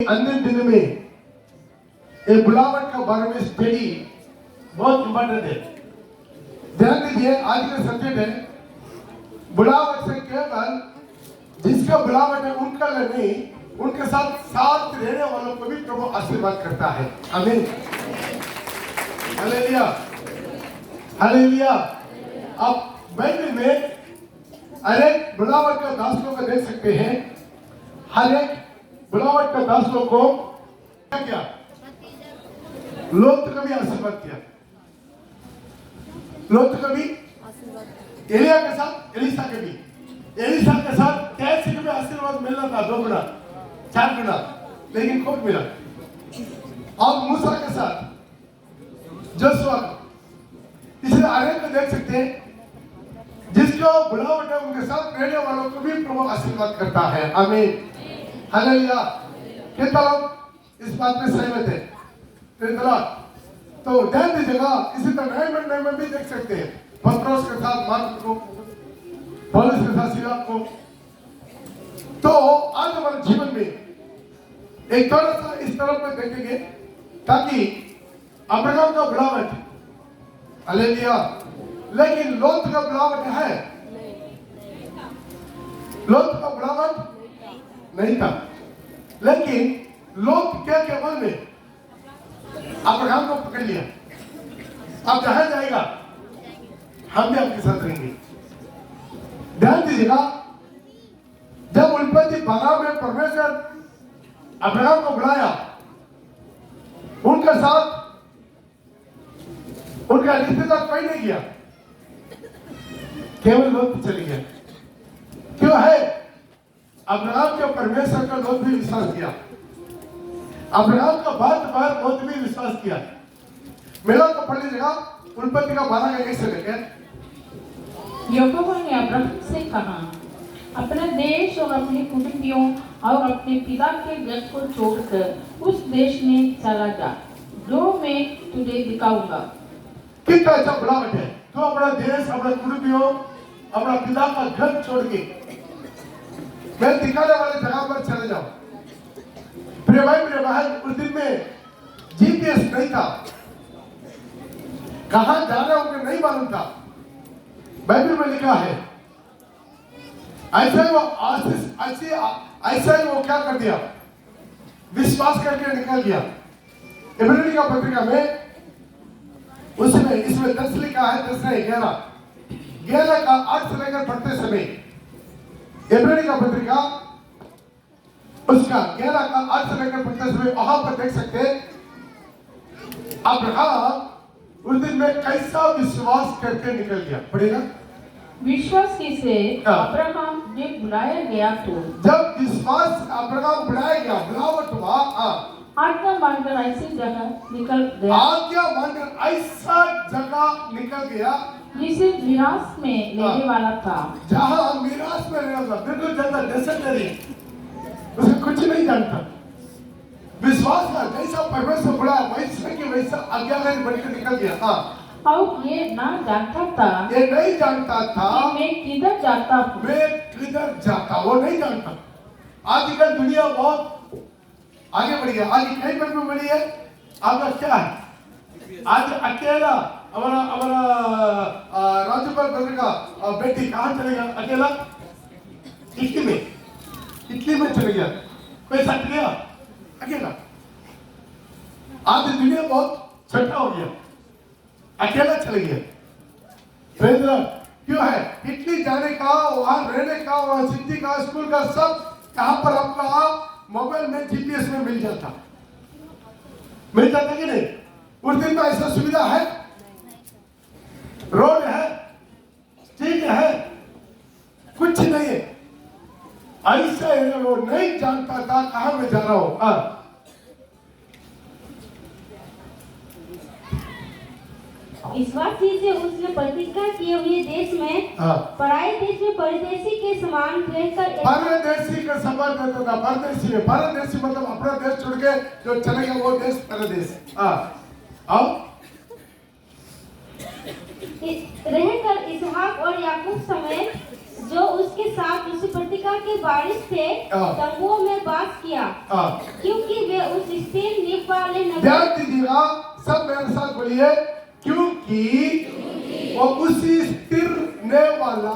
अंतिम दिन में एक बुलावट का बारे में स्टडी बहुत इंपॉर्टेंट है। ध्यान दीजिए, आज का सब्जेक्ट है बुलावट से केवल जिसका बुलावट है उनका नहीं, उनके साथ साथ रहने वालों को भी प्रभु आशीर्वाद करता है। आमीन, हालेलुया, हालेलुया। अब बाइबल में हर एक बुलावट का दासों को देख सकते हैं। हर एक बुलावट का दासों को क्या किया? लोत को भी आशीर्वाद किया। लोत को भी, एलिया के साथ एलिसा के भी, एलिसा के साथ कैसे को भी आशीर्वाद मिलना था, 2 गुना 4 गुना, लेकिन खूब मिला। और मूसा के साथ जोशुआ को, इसलिए अनेक को देख सकते हैं जिसको बुलावट है उनके साथ रहने वालों को भी प्रभु आशीर्वाद करता है। आमीन, हालेलुया। कितना लोग इस बात में सहमत है? तो ध्यान दीजिएगा, इसी तरह नए में भी देख सकते हैं। पत्रोस के साथ मार्क को, पौलुस के साथ सीलास को। तो आज हमारे जीवन में एक थोड़ा सा इस तरफ में देखेंगे ताकि अब्राहम का बुलावट, हालेलुया, लेकिन लोत का बुलावट है, लोत का बुलावट नहीं था। लेकिन लोग क्या केवल में अब्राहम को पकड़ लिया, अब जहां जाएगा हम भी आपके साथ रहेंगे। ध्यान दीजिएगा, जब उत्पत्ति 12 में परमेश्वर अब्राहम को बुलाया, उनके साथ उनका रिश्तेदार कोई नहीं गया, केवल लोग चले गए। क्यों है? अब्राहम के परमेश्वर का लोग भी विश्वास किया, अब्राहम का बात लोग भी विश्वास किया। मेरा तो पढ़ लीजिएगा उत्पत्ति का 12 का 1 से लेकर। यहोवा ने अब्राहम से कहा, अपना देश और अपने कुटुंबियों और अपने पिता के घर को छोड़कर उस देश में चला जा जो मैं तुझे दिखाऊंगा। कितना अच्छा बुलावट है। तो अपना देश, अपने कुटुंबियों, अपना पिता का घर छोड़ के मैं दिखाने वाले जगह पर चले जाओ। प्रिय भाई, प्रिय बहन, उस दिन में जीपीएस नहीं था, कहां जाना उनको नहीं मालूम था। बाइबल में लिखा है ऐसा ही वो क्या कर दिया? विश्वास करके निकल गया। इब्रानी का पत्रिका में उसमें इसमें 10 लिखा है, 10 नहीं 11 का 8 से लेकर पढ़ते समय, इब्रानी का पत्रिका उसका 11 का 8 से लेकर पढ़ते समय वहां पर देख सकते हैं अब्राहम उस दिन में कैसा विश्वास करके निकल गया। पढ़ेगा, विश्वास की से अब्राहम जब बुलाया गया तो, जब विश्वास अब्राहम बुलाया गया, बुलावट हुआ, आज्ञा मानकर ऐसी जगह निकल गया, आज्ञा मानकर ऐसा जगह निकल गया जिसे मीरास में लेने वाला था, जहां मीरास में रहना था। बिल्कुल जनता डेसेंटरी, उसे कुछ नहीं जानता। विश्वास का जैसा परमेश्वर बुला वैसा की वैसा आज्ञाकारी बनकर निकल गया। और ये ना जानता था, ये नहीं जानता था कि मैं किधर जाता हूँ, मैं किधर जाता, वो नहीं जानता। आजकल दुनिया बहुत आगे बढ़ गया। आज कई पर बढ़ी है। आपका क्या है? आज अकेला हमारा राज्यपाल बदल का बेटी कहाँ चलेगा? अकेला इटली में चले गया, कोई साथ गया अकेला। आज दुनिया बहुत छोटा हो गया, अकेला चले गया। क्यों है? इटली जाने का, वहां रहने का, वहां सिटी का, स्कूल का, सब कहां पर आपका मोबाइल में जीपीएस में मिल जाता कि नहीं? उस दिन में ऐसा सुविधा है, रोड है, ठीक है, कुछ नहीं है। ऐसा वो नहीं जानता था कहां में जा रहा हूं। इस बात से उसने प्रतिज्ञा किए हुए देश में, पराये देश में परदेशी के समान रहकर, परदेशी का समान रहता था। परदेशी मतलब अपना देश छोड़ के जो चलेगा वो देश परदेश। रहकर इसहाक और याकूब समेत जो उसके साथ उस प्रतिका के बारिश थे तंबुओं में वास किया, क्योंकि वे उस स्थिर नींव वाले नगर। ध्यान दीजिएगा, सब मेरे साथ बोलिए, क्योंकि वो उसी स्थिर नींव वाला,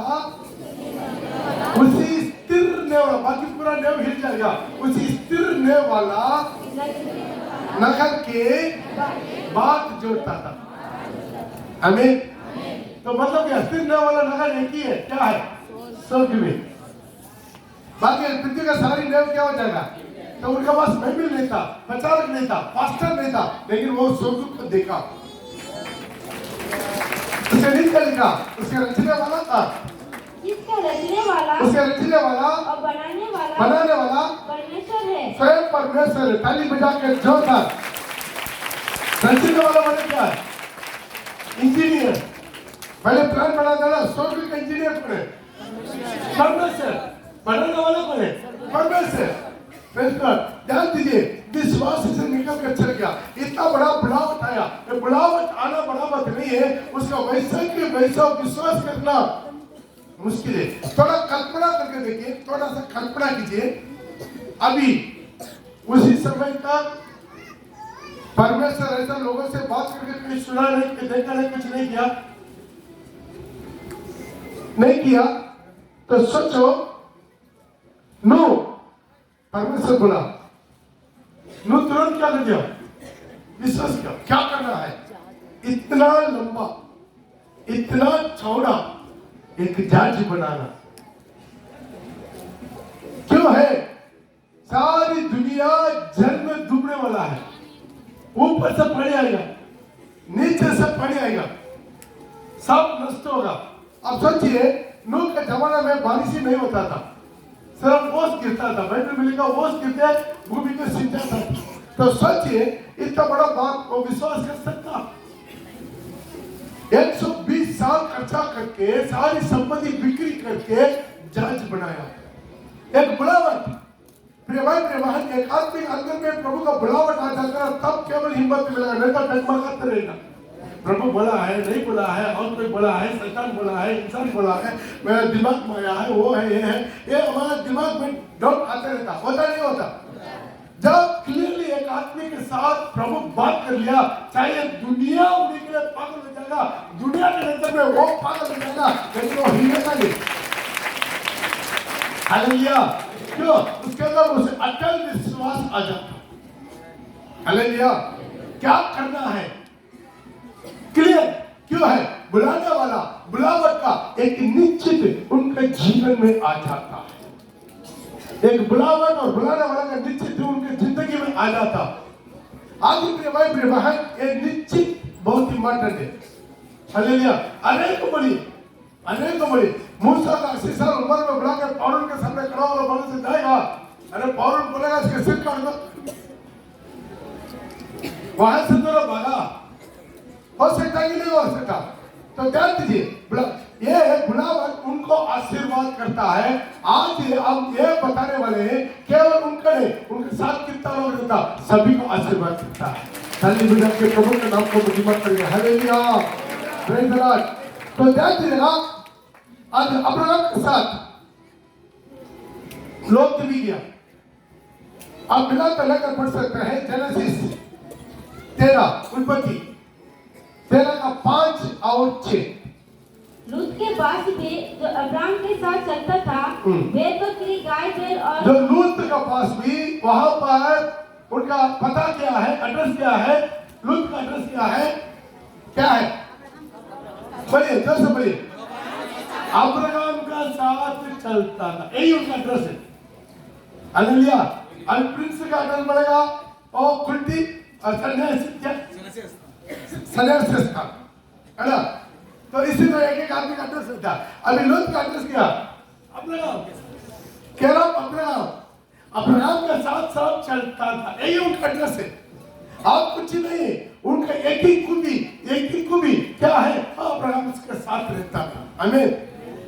उसी स्थिर नींव वाला, बाकी पूरा नींव हिल जाएगा, उसी स्थिर नींव वाला नगर के बात जोड़ता था। आमीन। तो मतलब क्या, स्थिर नींव वाला नगर एक ही है, क्या है? स्वर्ग में। बाकी पृथ्वी का सारी नींव क्या हो जाएगा? तो उनका पास बाइबल नहीं था, प्रचारक नहीं था, पास्टर नहीं था, लेकिन वो स्वर्ग को देखा, उसे नीचे लिखा, उसके रचने वाला था, जिसका रचने वाला, उसके रचने वाला और बनाने वाला परमेश्वर है, स्वयं परमेश्वर है। ताली बजा के जोरदार। रचने वाला माने क्या है? इंजीनियर। पहले प्लान बना देना, स्वर्ग का इंजीनियर कौन है? परमेश्वर। बनाने वाला कौन है? परमेश्वर। ध्यान दीजिए, विश्वास से निकल कर चल गया, इतना बड़ा बुलावट आया। ये बुलावट आना बड़ा बात नहीं है, उसका वैसा के वैसा विश्वास करना मुश्किल है। थोड़ा कल्पना करके देखिए, थोड़ा सा कल्पना कीजिए, अभी उसी समय तक परमेश्वर ऐसा लोगों से बात करके कोई सुना नहीं, देखा नहीं, कुछ नहीं किया, तो सोचो, नो परमेश्वर बोला, नो तुरंत क्या कर दिया? विश्वास किया। क्या करना है? इतना लंबा, इतना चौड़ा एक जहाज बनाना। क्यों है? सारी दुनिया जल में डूबने वाला है, ऊपर से पानी आएगा, नीचे से पानी आएगा, सब नष्ट होगा। अब सोचिए, नूह के जमाना में बारिश ही नहीं होता था, सिर्फ ओस गिरता था, बाइबल में लिखा ओस गिरते भूमि को सिंचा था। तो सोचिए, इतना बड़ा बात को विश्वास कर सकता? 120 साल खर्चा करके, सारी संपत्ति बिक्री करके जहाज बनाया। एक बुलावट, प्रिय भाई प्रिय बहन, एक आदमी अंदर में प्रभु का बुलावट आ जाता है, तब केवल हिम्मत मिलेगा, नहीं तो डगमगाते रहेगा। प्रभु बोला है, नहीं बोला है, और कोई बोला है, शैतान बोला है, इंसान बोला है, मेरा दिमाग में आया है, वो है, ये है, ये हमारा दिमाग में डाउट आते रहता, होता नहीं होता। जब क्लियरली एक आदमी के साथ प्रभु बात कर लिया, चाहे दुनिया उन्हीं के लिए पागल हो जाएगा, दुनिया के नजर में वो पागल हो जाएगा, लेकिन वो हिलेगा नहीं। हालेलुया। क्यों? उसके अंदर उसे अटल विश्वास आ जाता। हालेलुया। क्या करना है? क्लियर। क्यों है? बुलाने वाला, बुलावट का एक निश्चित उनके जीवन में आ जाता है। एक बुलावट और बुलाने वाला का निश्चित उनके जिंदगी में आ जाता। आज प्रिय भाई प्रिय बहन, ये निश्चित बहुत इंपॉर्टेंट है। हालेलुया। अनेक को बोली, मूसा का 80 साल उम्र में बुला के पौरुल के सामने खड़ा होगा, बोले से जाएगा, अरे पौरुल बोलेगा इसके सिर काट दो, वहां से तो भागा, हो सकता कि नहीं हो सकता। तो ध्यान दीजिए, ये बुलावट उनको आशीर्वाद करता है। आज हम ये बताने वाले हैं, केवल उनका नहीं, उनके साथ कितना लोग रहता, सभी को आशीर्वाद करता है। ताली बजा के प्रभु के नाम को महिमा करेंगे। Hallelujah, praise the Lord. तो ध्यान दीजिएगा, आज अब्राहम के साथ लोग भी गया। आप बिना लेकर पढ़ सकते हैं, जेनेसिस 13, उत्पत्ति 13 का 5 और 6। लूत के पास भी, जो अब्राहम के साथ चलता था, भेड़ बकरी गाय बैल और जो लूत का पास भी, वहां पर उनका पता क्या है, एड्रेस क्या है? लूत का एड्रेस क्या है? क्या है? बोलिए, जोर से बोलिए। अब्राहम का साथ चलता था, यही उनका एड्रेस है। हालेलुया। अब प्रिंस का एड्रेस बनेगा और खुल्टी और सन्यासी था, है ना? तो इसी तरह एक आदमी का एड्रेस था। अभी लूत का एड्रेस क्या? अब्राहम के साथ साथ चलता था, यही उनका एड्रेस है। आप कुछ नहीं, उनका एक ही खूबी क्या है? अब्राहम के साथ रहता था। आमीन।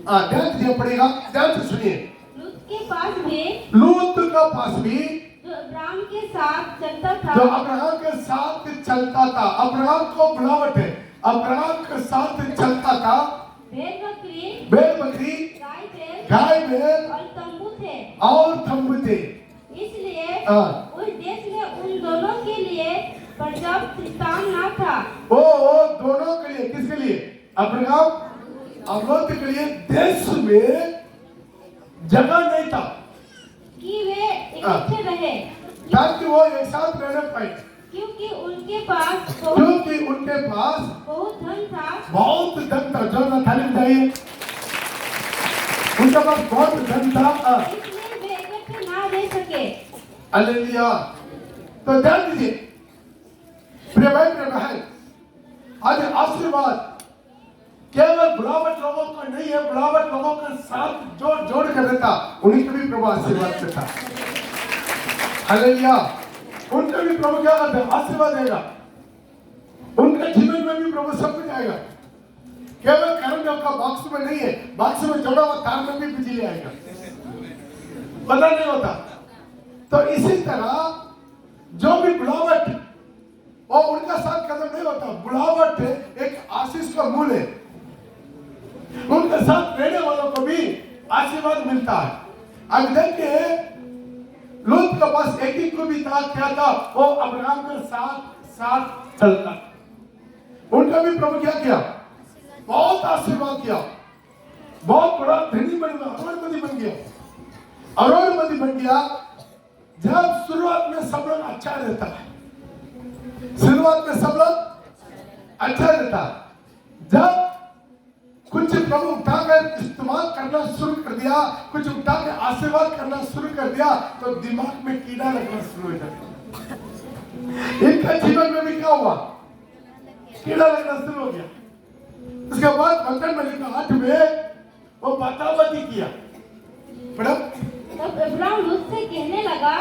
ध्यान दीजिए, पड़ेगा, ध्यान से सुनिए। लूत के पास भी, जो अब्राहम के साथ चलता था, अब्राहम को बुलावट है, अब्राहम के साथ चलता था। भेड़ बकरी, गाय बैल गाय बैल और तंबू थे। और तंबू थे। इसलिए हाँ। उस देश में उन दोनों के लिए पर्याप्त स्थान न था। वो दोनों के लिए, किसके लिए? अब्राहम और लोत के लिए देश में जगह नहीं था कि वे इकट्ठे रहे, ताकि वो एक साथ रहने पाए, क्योंकि उनके पास बहुत धन था। जो ना थाली में जाइए, उनके पास बहुत धन था, इसलिए वे इकट्ठे ना रह सके। हालेलुया। तो ध्यान दीजिए प्रिय भाई प्रिय बहन, आज आशीर्वाद केवल बुलावट लोगों को नहीं है, बुलावट लोगों के साथ जोड़ कर देता, उन्हीं को भी प्रभु आशीर्वाद देता। हालेलुया। उनका भी प्रभु क्या करता है? आशीर्वाद देगा। उनके जीवन में भी प्रभु सब कुछ आएगा। केवल कर्म का बॉक्स में नहीं है, बॉक्स में जोड़ा हुआ तार में भी बिजली आएगा, पता नहीं होता। तो इसी तरह जो भी बुलावट और उनका साथ कदम नहीं होता, बुलावट एक आशीष का मूल है। उनके साथ रहने वालों को भी आशीर्वाद मिलता है। अब देखिए लूत के पास एक ही को भी था, क्या था? वो अब्राहम के साथ चलता। उनका भी प्रभु क्या किया? बहुत आशीर्वाद किया, बहुत बड़ा धनी बन गया, अरोड़पति बन गया। अरोड़पति बन गया जब शुरुआत में सब लोग अच्छा रहता है, शुरुआत में सब लोग अच्छा रहता है। जब कुछ प्रभु उठाकर इस्तेमाल करना शुरू कर दिया, कुछ उठाकर आशीर्वाद करना शुरू कर दिया, तो दिमाग में कीड़ा लगना शुरू हो जाता। इनका जीवन में भी क्या हुआ? कीड़ा लगना शुरू हो गया। उसके बाद वचन में लिखा 8 में वो बाताबाती किया। तब अब्राहम लूत से कहने लगा,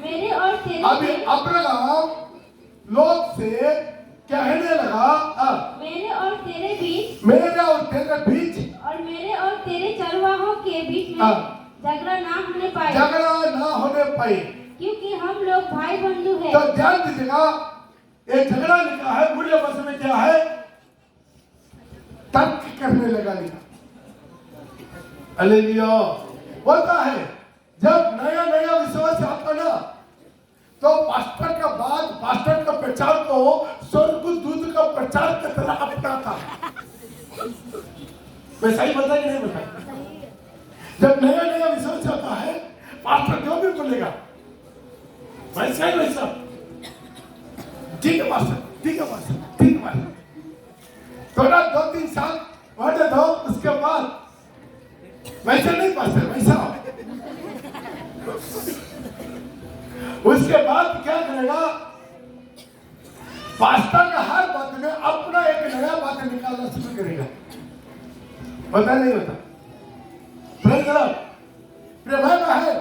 मेरे और तेरे अभी अब्राहम लोत से कहने लगा, मेरे और तेरे बीच और मेरे और तेरे चरवाहों के बीच में झगड़ा ना होने पाए, क्योंकि हम लोग भाई बंधु हैं। तो ध्यान दीजिएगा, ये झगड़ा लिखा है, मूल्य वचन में क्या है? तर्क करने लगा लिखा। हालेलुया। होता है जब नया विश्वास आता ना, तो पास्टर का बाद पास्टर का प्रचार को स्वर्गदूत का प्रचार की तरह अपनाता है। मैं सही बता कि नहीं बता? जब नया विश्वास आता है, पास्टर जो भी बोलेगा वैसा ही वैसा, ठीक है पास्टर, ठीक है पास्टर, ठीक है पास्टर। थोड़ा 2-3 साल बढ़े दो, उसके बाद वैसा नहीं पास्टर, वैसा। उसके बाद क्या करेगा? पास्टर का हर बात में अपना एक नया बात निकालना शुरू करेगा, पता नहीं होता। प्रिय भाई बहन,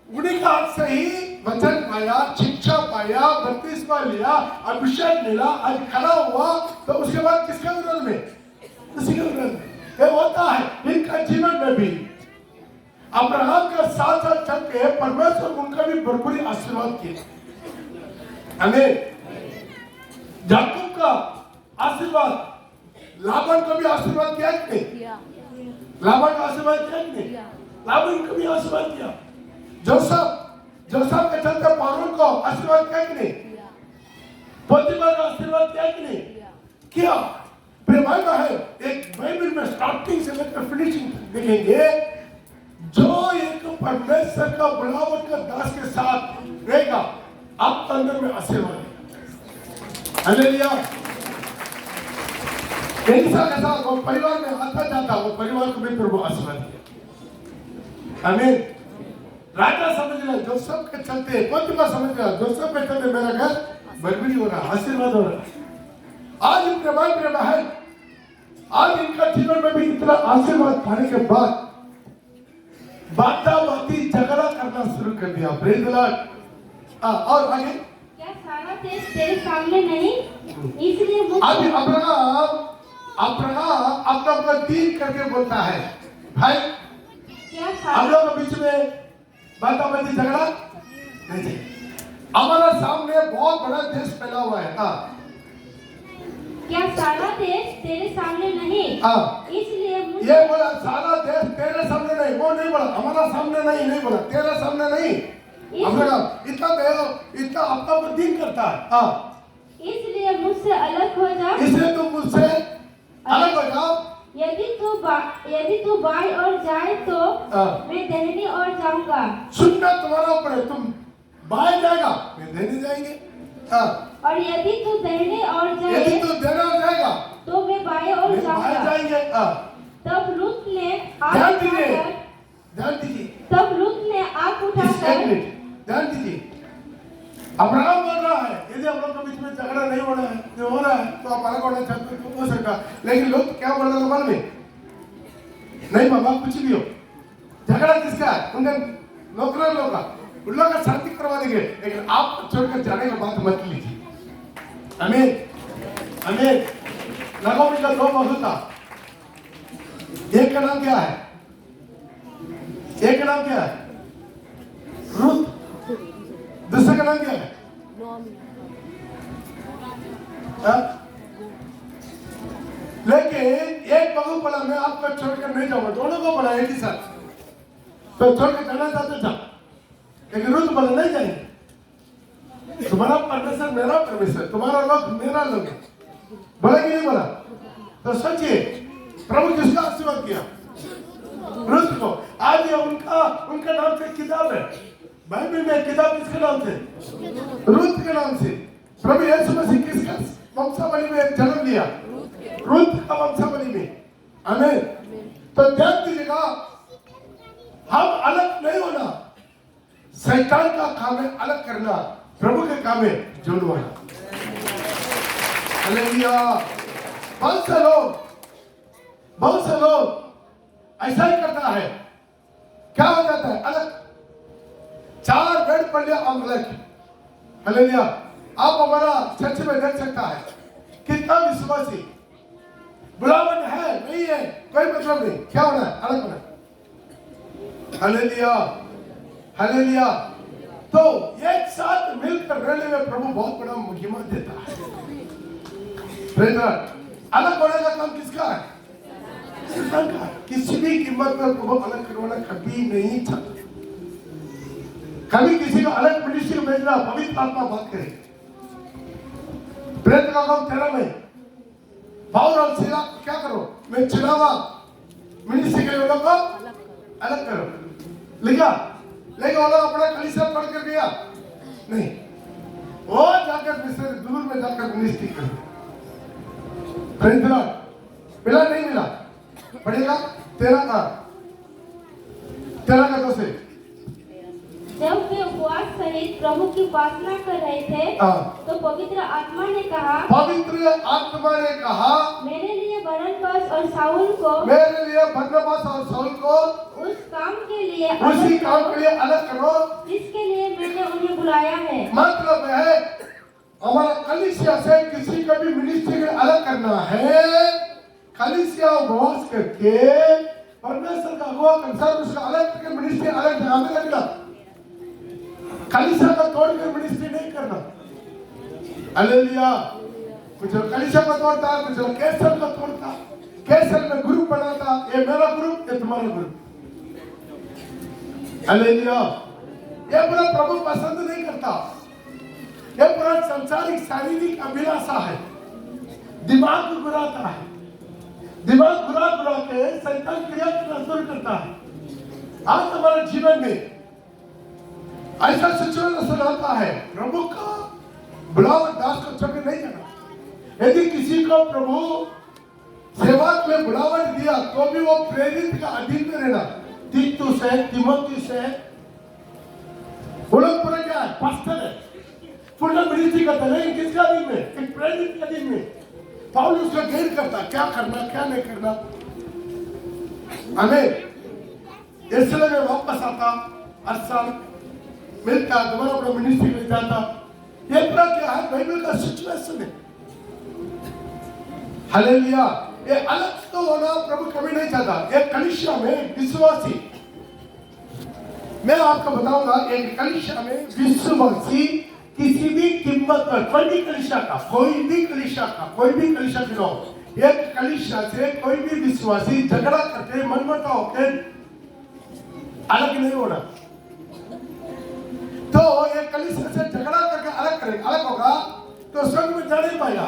उन्हीं का से ही वचन पाया, शिक्षा पाया, बपतिस्मा लिया, अभिषेक मिला, आज खड़ा हुआ, तो उसके बाद किसके विरोध में? किसी के विरोध में। ये होता है इनका जीवन में भी। अब्राहम के साथ चल के परमेश्वर उनका भी भरपूरी आशीर्वाद किया। हमें याकूब का आशीर्वाद, लाबान को भी आशीर्वाद किया कि नहीं? लाबान का आशीर्वाद किया कि नहीं? लाबान को भी आशीर्वाद किया। जोसेफ के चलते पारून को आशीर्वाद किया कि नहीं? पोतीफर का आशीर्वाद किया कि नहीं? किया। प्रिय भाई बहन, एक बाइबल में स्टार्टिंग से लेकर फिनिशिंग देखेंगे, जो एक परमेश्वर का बुलावट का दास के साथ रहेगा, आपके अंदर में आशीर्वाद है। हालेलुया। एलिशा के साथ वो परिवार में आता जाता, वो परिवार को भी प्रभु आशीर्वाद दिया। आमीन। राजा समझ रहा, जोसेफ के चलते, पोतीफर समझ रहा, जोसेफ के चलते मेरा घर बरकती हो रहा, आशीर्वाद हो रहा। आज इनके भाई प्रिय बहन, आज इनका जीवन में भी इतना आशीर्वाद पाने के बाद बाती झगड़ा करना शुरू कर दिया। Praise the Lord. और आगे क्या सारा देश तेरे सामने नहीं? इसलिए अभी अब्राहम अपना तीन करके बोलता है, भाई क्या हम लोग के बीच में बाती झगड़ा नहीं चाहिए। हमारा सामने बहुत बड़ा देश फैला हुआ है। क्या सारा देश तेरे सामने नहीं? इसलिए ये बोला सारा देश तेरे सामने नहीं, वो नहीं बोला हमारा सामने नहीं बोला तेरे सामने नहीं। हमने कहा इतना अपना दिन करता है। हाँ, इसलिए मुझसे अलग हो जा, इसलिए तुम मुझसे अलग हो जाओ। यदि तू बाईं ओर जाए तो मैं दाहिनी ओर जाऊंगा। सुनना तुम्हारा ऊपर है, तुम बाएं जाएगा मैं दाहिने जाएंगे। हाँ, और यदि तू दाहिने ओर यदि तू दाहिने ओर जाएगा तो मैं बाएं ओर बाएं जाऊंगा। जाएंगे। हाँ, तब रुत ने ध्यान दीजिए, ध्यान दीजिए, ध्यान दीजिए। अब्राहम बोल रहा है यदि हम लोग के बीच में झगड़ा नहीं हो रहा है, जो हो रहा है तो आप अलग होना चाहते हो हो सकता, लेकिन लोग क्या बोल रहे हैं मन में, नहीं बाबा कुछ भी हो, झगड़ा किसका है, उनका नौकरी लोग का, उन लोग का शांति करवा देंगे, लेकिन आप छोड़कर जाने का बात मत लीजिए। आमीन आमीन। नागोमी का दो बहू था, एक का नाम क्या है, एक का नाम क्या है रुत, दूसरे का नाम क्या है लेकिन एक बहू बोला मैं आपको छोड़कर नहीं जाऊंगा, दोनों को बोला एक ही साथ, तो छोड़कर जाना चाहते था, लेकिन रुत बोला नहीं जाएंगे, तुम्हारा परमेश्वर मेरा परमेश्वर, तुम्हारा लोग मेरा लोग है, बोला कि नहीं बोला। तो सोचिए प्रभु किसका आशीर्वाद किया, रुत को। आज ये उनका नाम से किताब है बाइबल में, किताब किसके नाम से, रुत के नाम से। प्रभु यीशु मसीह किसका वंशावली में जन्म लिया, रुत का वंशावली में। आमीन। तो ध्यान दीजिएगा, हम अलग नहीं होना, शैतान का काम है अलग करना, प्रभु के काम है जोड़वाना। हालेलुया। बहुत से लोग ऐसा ही करता है, क्या हो जाता है अलग, 4 बेड पढ़ लिया अलग। हालेलुया। आप हमारा चर्च में देख सकता है कितना विश्वासी, बुलावन है नहीं है कोई मतलब नहीं, क्या होना है अलग होना। Hallelujah hallelujah. तो एक साथ मिलकर रहने में प्रभु बहुत बड़ा महिमा देता है। अलग होने का काम किसका है, शैतान का। किसी भी कीमत में प्रभु अलग करवाना कभी नहीं चाहता। कभी किसी को अलग मिनिस्ट्री में भेजना, पवित्र आत्मा बात करे, प्रेत का काम तेरा में, पाउल और सीला क्या करो, मैं चुनावा मिनिस्ट्री के लोगों को अलग करो, लिखा, लेकिन वो लोग अपना कलीसिया पढ़ कर गया नहीं, वो जाकर दूर में जाकर मिनिस्ट्री कर, मिला नहीं मिला, पढ़ेगा तेरा का दोस्त। जब वे उपवास सहित प्रभु की उपासना कर रहे थे तो पवित्र आत्मा ने कहा, मेरे लिए बरनबास और शाऊल को उस काम के लिए अलग करो जिसके लिए मैंने उन्हें बुलाया है। मतलब है हमारा कलीसिया से किसी का भी मिनिस्ट्री अलग करना है, कलीसिया उपवास करके परमेश्वर का अगुवा कंसर्न उसका अलग करके मिनिस्ट्री अलग जगह में लगना, कलीसिया का तोड़कर मिनिस्ट्री नहीं करना। हालेलुया। कुछ लोग कलीसिया को तोड़ता, कुछ लोग कैसल को तोड़ता, कैसल में ग्रुप बनाता, ये मेरा ग्रुप ये तुम्हारा ग्रुप। हालेलुया। ये पूरा प्रभु पसंद नहीं करता, ये पूरा संसारिक शारीरिक अभिलाषा है, दिमाग को घुराता है, दिमाग घुरा के शैतान क्रिया करना शुरू करता है। आज हमारे जीवन में ऐसा सिचुएशन आता है, प्रभु का बुलावा दास को छोड़ नहीं जाना। यदि किसी को प्रभु सेवा में बुलावा दिया तो भी वो प्रेरित का अधीन में रहना। तीतुस है, तीमुथियुस है, वो लोग पूरा क्या है, पास्टर है, पूर्ण मिनिस्ट्री करता है, लेकिन किसका अधीन में, एक प्रेरित के अधीन में। पौलुस उसका गाइड करता, क्या करना क्या नहीं करना। हमें इसलिए में वापस आता, हर साल मिलता, दोबारा अपना मिनिस्ट्री में जाता। ये पूरा क्या है, बाइबल का सिचुएशन है। हालेलुया। ये अलग तो होना प्रभु कभी नहीं चाहता। एक कलीसिया में विश्वासी, मैं आपको बताऊंगा, एक कलीसिया में विश्वासी किसी भी कीमत पर, कोई भी कलीसिया का, कोई भी कलीसिया का, कोई भी कलीसिया चुनाव, एक कलीसिया से कोई भी विश्वासी झगड़ा करके मनमुटाव होके अलग नहीं होना। तो एक कलीसिया से झगड़ा करके अलग होगा तो स्वर्ग में जा नहीं पाएगा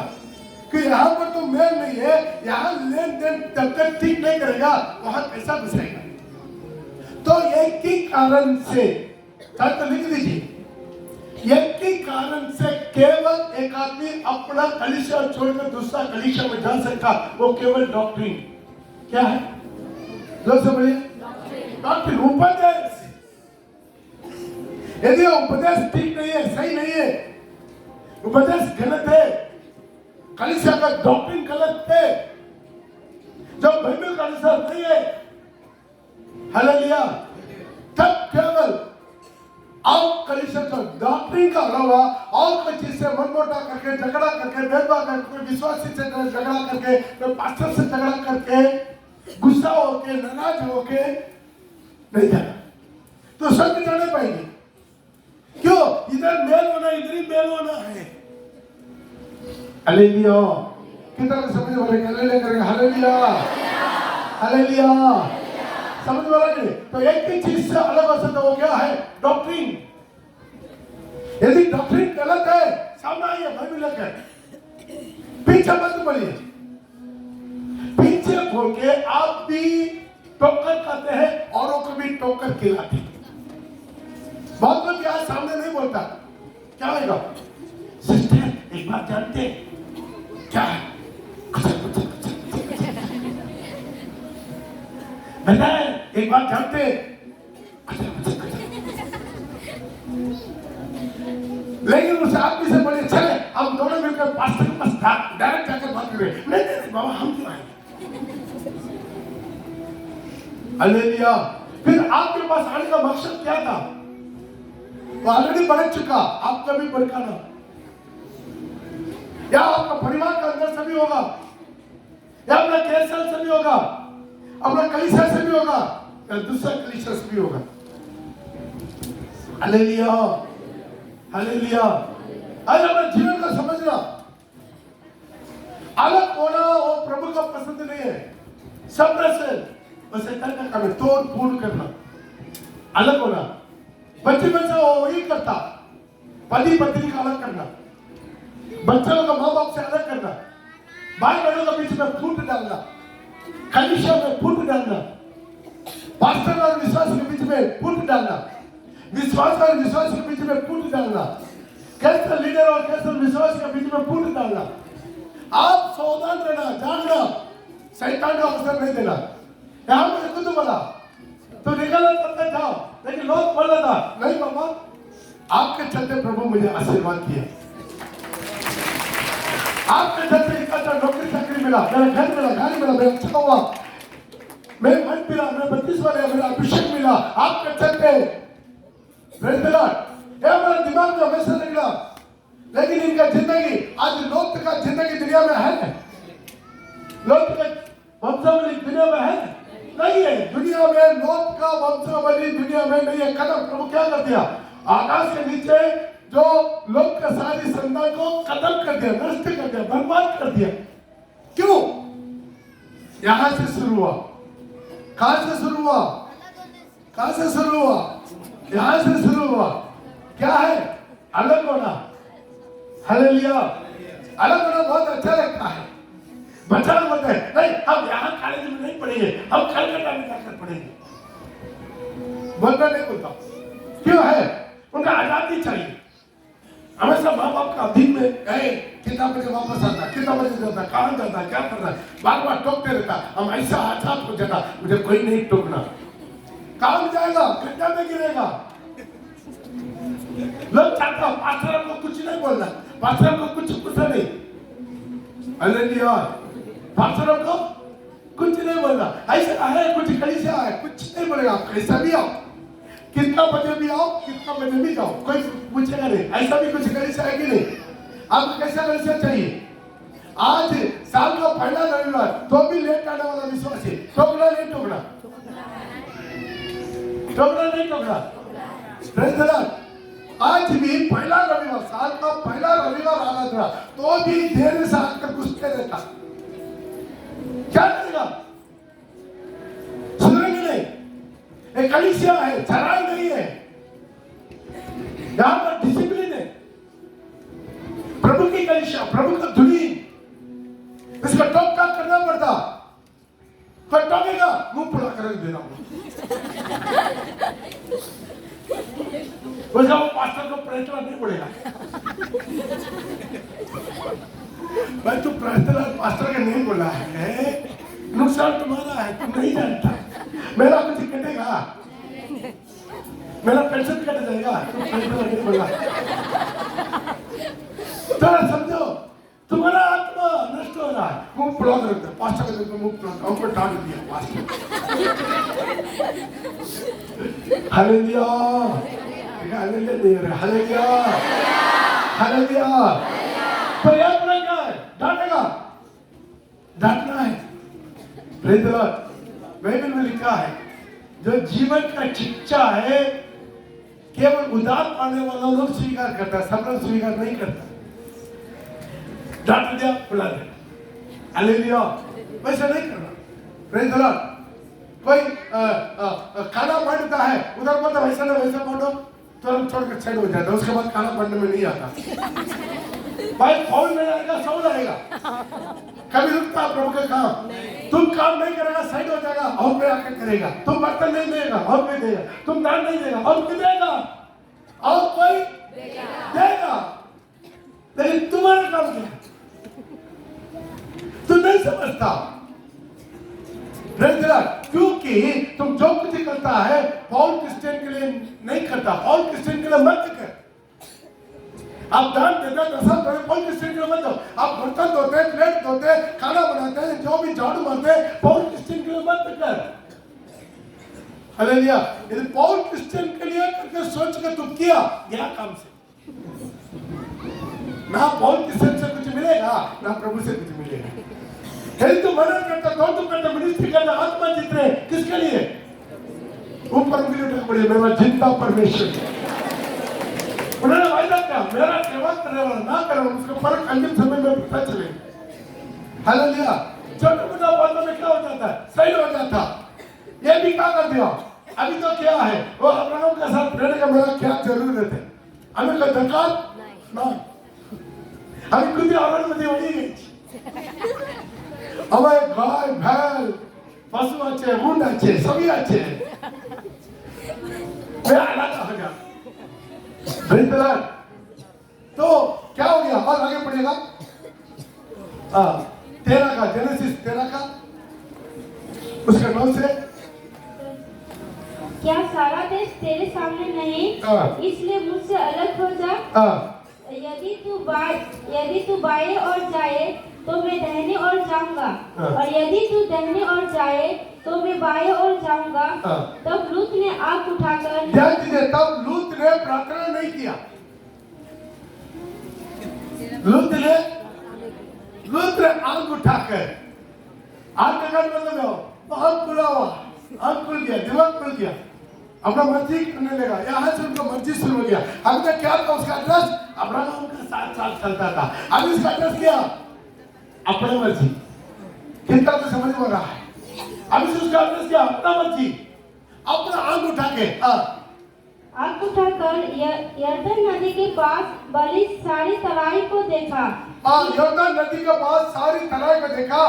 कि यहाँ पर तो मेल नहीं है, यहाँ लेन देन जब तक ठीक नहीं करेगा वहां कैसा बसेगा। तो एक ही कारण से तो लिख दीजिए, एक ही कारण से केवल एक आदमी अपना कलीसिया छोड़कर दूसरा कलीसिया में जा सकता, वो केवल डॉक्ट्रिन। क्या है? लोग समझिए, डॉक्ट्रिन उपदेश। यदि उपदेश ठीक नहीं है, सही नहीं है, उपदेश गलत है, कलीसिया का डॉक्ट्रिन गलत है, जब बाइबल का अनुसार नहीं है, हालेलुया, तब केवल आप कलीसिया का डॉक्ट्रिन का अलावा और कोई चीज से मनमुटाव करके, झगड़ा करके, भेदभाव करके, विश्वासी से झगड़ा करके, पास्टर से झगड़ा करके, गुस्सा होके, नाराज होके नहीं जाना, तो स्वर्ग जाने पाएंगे। क्यों? इधर मेल होना, इधर ही मेल होना है। हालेलुया, कितना समझ वाले हालेलुया करेंगे, हालेलुया हालेलुया, समझ वाला नहीं। तो एक ही चीज से अलग हो सकता, वो क्या है? डॉक्ट्रिन। यदि डॉक्ट्रिन गलत है, सामने आइए, बाइबल लेकर पीछे मत बोलिए, पीछे बोल के आप भी टोकर खाते हैं, औरों को भी टोकर खिलाते हैं। बहुत लोग क्या सामने नहीं बोलता, क्या होगा? सिस्टर एक बात जानते क्या है? बेटा एक बात जानते, लेकिन उस आदमी से बोले चले हम दोनों मिलकर पास्टर के पास डायरेक्ट जाकर बात करें। नहीं बाबा, हम क्यों आए? हालेलुया। फिर आपके पास आने का मकसद क्या था? वो ऑलरेडी बढ़ चुका, आपका भी भड़काना, या आपका परिवार के अंदर से भी होगा, या अपना कैसल से भी होगा, अपना कलीसिया से भी होगा, या दूसरा कलीसिया से भी होगा। Hallelujah hallelujah. आज अपना जीवन को समझना, अलग होना वो प्रभु का पसंद नहीं है। सब से बस शैतान का काम है, तोड़ फोड़ करना, अलग होना। बच्चे वो वही करता, पति पत्नी का अलग करना, बच्चों का माँ बाप से अलग करना, भाई बहनों के बीच में फूट डालना, कलीसिया में फूट डालना, पास्टर और विश्वास के बीच में फूट डालना, विश्वास और विश्वास के बीच में फूट डालना, कैसे लीडर और कैसे विश्वास के बीच में फूट डालना। आप सावधान रहना, जानना, शैतान का अवसर नहीं देना। यहाँ मुझे खुद बोला तो निकलना करते जाओ, लेकिन लोग बोल रहा था नहीं बाबा, आपके चलते प्रभु मुझे आशीर्वाद किया, आपके चलते इतना अच्छा नौकरी चाकरी मिला, मेरा घर मिला, गाड़ी मिला, मेरा अच्छा हुआ, मेरे मन मिला, मेरे बत्तीस वाले मेरा अभिषेक मिला, आपके चलते। मेरा दिमाग में हमेशा निकला, लेकिन इनका जिंदगी आज लोक का जिंदगी दुनिया में है, लोक का वंशावली दुनिया में है नहीं है, दुनिया में लोक का वंशावली दुनिया में नहीं है। कदम प्रभु क्या कर दिया? आकाश के नीचे जो लोक का सारी संतान को खत्म कर दिया, नष्ट कर दिया, बर्बाद कर दिया। क्यों? यहां से शुरू हुआ। कहां से शुरू हुआ? कहां से शुरू हुआ? यहां से शुरू हुआ। क्या है? अलग होना। हालेलुया। अलग होना बहुत अच्छा लगता है, बचाव होता है। नहीं, हम यहाँ कॉलेज में नहीं पढ़ेंगे, हम कलकत्ता में जाकर पढ़ेंगे, बोलता नहीं बोलता। क्यों है? उनका आजादी चाहिए। हमेशा माँ बाप का दिन में कितना बजे वापस आता, कितना बजे जाता, कहाँ जाता, क्या करना, बार बार टोकते रहता। हम ऐसा आजाद हो जाता, मुझे कोई नहीं टोकना। काम जाएगा, गड्ढा में गिरेगा। लोग चाहता पास्टर को कुछ नहीं बोलना, पास्टर को कुछ पूछना नहीं। हालेलुया। पास्टर को कुछ नहीं बोलना, ऐसा है कुछ कलीसिया है, कुछ नहीं बोलेगा। आप कैसा भी आओ, कितना बजे भी आओ, कितना बजे भी जाओ, कोई पूछेगा नहीं। ऐसा भी कुछ कलीसिया है कि नहीं? आपको कैसा कलीसिया चाहिए? आज साल का पहला रविवार तो भी लेट आने वाला विश्वास है, टोकना नहीं टोकना, टोकना नहीं टोकना। Praise the Lord. आज भी पहला रविवार, साल का पहला रविवार आना था तो भी देर से आकर घुसते रहता, क्या करेगा? सुधरेंगे नहीं। एक कलीसिया है, चराई नहीं है, यहां पर डिसिप्लिन है, प्रभु की कलीसिया, प्रभु का धुनी, इसका टॉप टाक करना पड़ता। कोई टोकेगा, मुंह पुला कर देना। उसका वो पास्टर को प्रेस्टर नहीं पड़ेगा। भाई तू प्रेस्टर और पास्टर का नहीं बोला है, नुकसान तुम्हारा है, तुम नहीं जानता। मेरा कुछ कटेगा, मेरा पेंशन कट जाएगा, तुम प्रेस्टर नहीं बोला। तो समझो, तुम्हारा आत्मा नष्ट हो रहा है। मुंह पुला कर देते, पास्टर का देखो मुंह पुला, हमको डांट दिया पास्टर। हालेलुया, हालेलुया दे रहे, हालेलुया, हालेलुया। तो याद रखना है, डांटेगा, डांटना है। Praise the Lord. बाइबल में लिखा है, जो जीवन का शिक्षा है केवल उदार पाने वाला लोग स्वीकार करता है, सब लोग स्वीकार नहीं करता। डांट दिया, बुला दिया, हालेलुया। वैसा नहीं करना। Praise the Lord. कोई खाना बांटता है, उधर बोलता वैसा ना वैसा बांटो, तुरंत छोड़ कर साइड हो जाता है, उसके बाद खाना बांटने में नहीं आता। भाई फाउल में आएगा, सौ आएगा, कभी रुकता प्रभु का काम। तुम काम नहीं करेगा, साइड हो जाएगा, और कोई आके करेगा। तुम बर्तन नहीं देगा, और कोई देगा। तुम दान नहीं देगा, और कोई देगा, और कोई देगा। लेकिन तुम्हारा काम क्या है? तू नहीं समझता। क्योंकि तुम जो कुछ करता है पॉल क्रिश्चियन के लिए नहीं करता, पॉल क्रिश्चियन के लिए मत कर। आप दान देते, दशा देते, पॉल क्रिश्चियन के लिए मत दो। आप बर्तन धोते, प्लेट धोते, खाना बनाते हैं, जो भी झाड़ू मारते, पॉल क्रिश्चियन के लिए मत कर। हालेलुया। यदि पॉल क्रिश्चियन के लिए करके सोच के तुम किया, गया काम से। ना पॉल क्रिश्चियन से कुछ मिलेगा, ना प्रभु से कुछ मिलेगा। यदि तुम मना करता, तो तुम करते, मिनिस्ट्री करना, आत्मा जीत रहे, किसके लिए? ऊपर उंगली उठा पड़ी, मेरा जिंदा परमेश्वर। उन्होंने वायदा किया, मेरा सेवा करने वाला ना करे, उसका फर्क अंतिम समय में पता चले। हालेलुया। छोटे मोटा बातों में क्या हो जाता है? सही हो जाता। ये भी क्या कर दिया? अभी तो क्या है, वो अब्राहम के साथ रहने का मेरा क्या जरूरत है? हमें कोई दरकार नहीं, हमें खुद ही औरत में वही गई। हमारे गाय भैंस पशु अच्छे, ऊंट अच्छे, सभी अच्छे हैं। मैं अलग हो गया। बेहतर। तो क्या हो गया? और आगे बढ़ेगा। 13 का, जेनेसिस 13 का, उसका 9 से। क्या सारा देश तेरे सामने नहीं? इसलिए मुझसे अलग हो जा। यदि तू बाएं ओर जाए तो मैं दाहिने ओर जाऊंगा, और यदि तू दाहिने ओर जाए तो मैं बाएं ओर जाऊंगा। तब लूत ने आग उठाकर, ध्यान दीजिए, तब लूत ने प्रार्थना नहीं किया। लूत ने आग उठाकर, आग का मतलब आग खुला हुआ, आग खुल गया, दिमाग खुल गया, अपना मर्जी करने लगा। यहाँ से उनका मर्जी शुरू हो गया। अब तक क्या था उसका एड्रेस? अब्राहम का 7 साल चलता था। अब इसका एड्रेस क्या? अपना मर्जी। कितना तो समझ में रहा है? अब उसका एड्रेस क्या? अपना मर्जी, अपना आग उठा के आग उठाकर यरदन नदी के पास वाली सारी तराई को देखा। यरदन नदी के पास सारी तराई को देखा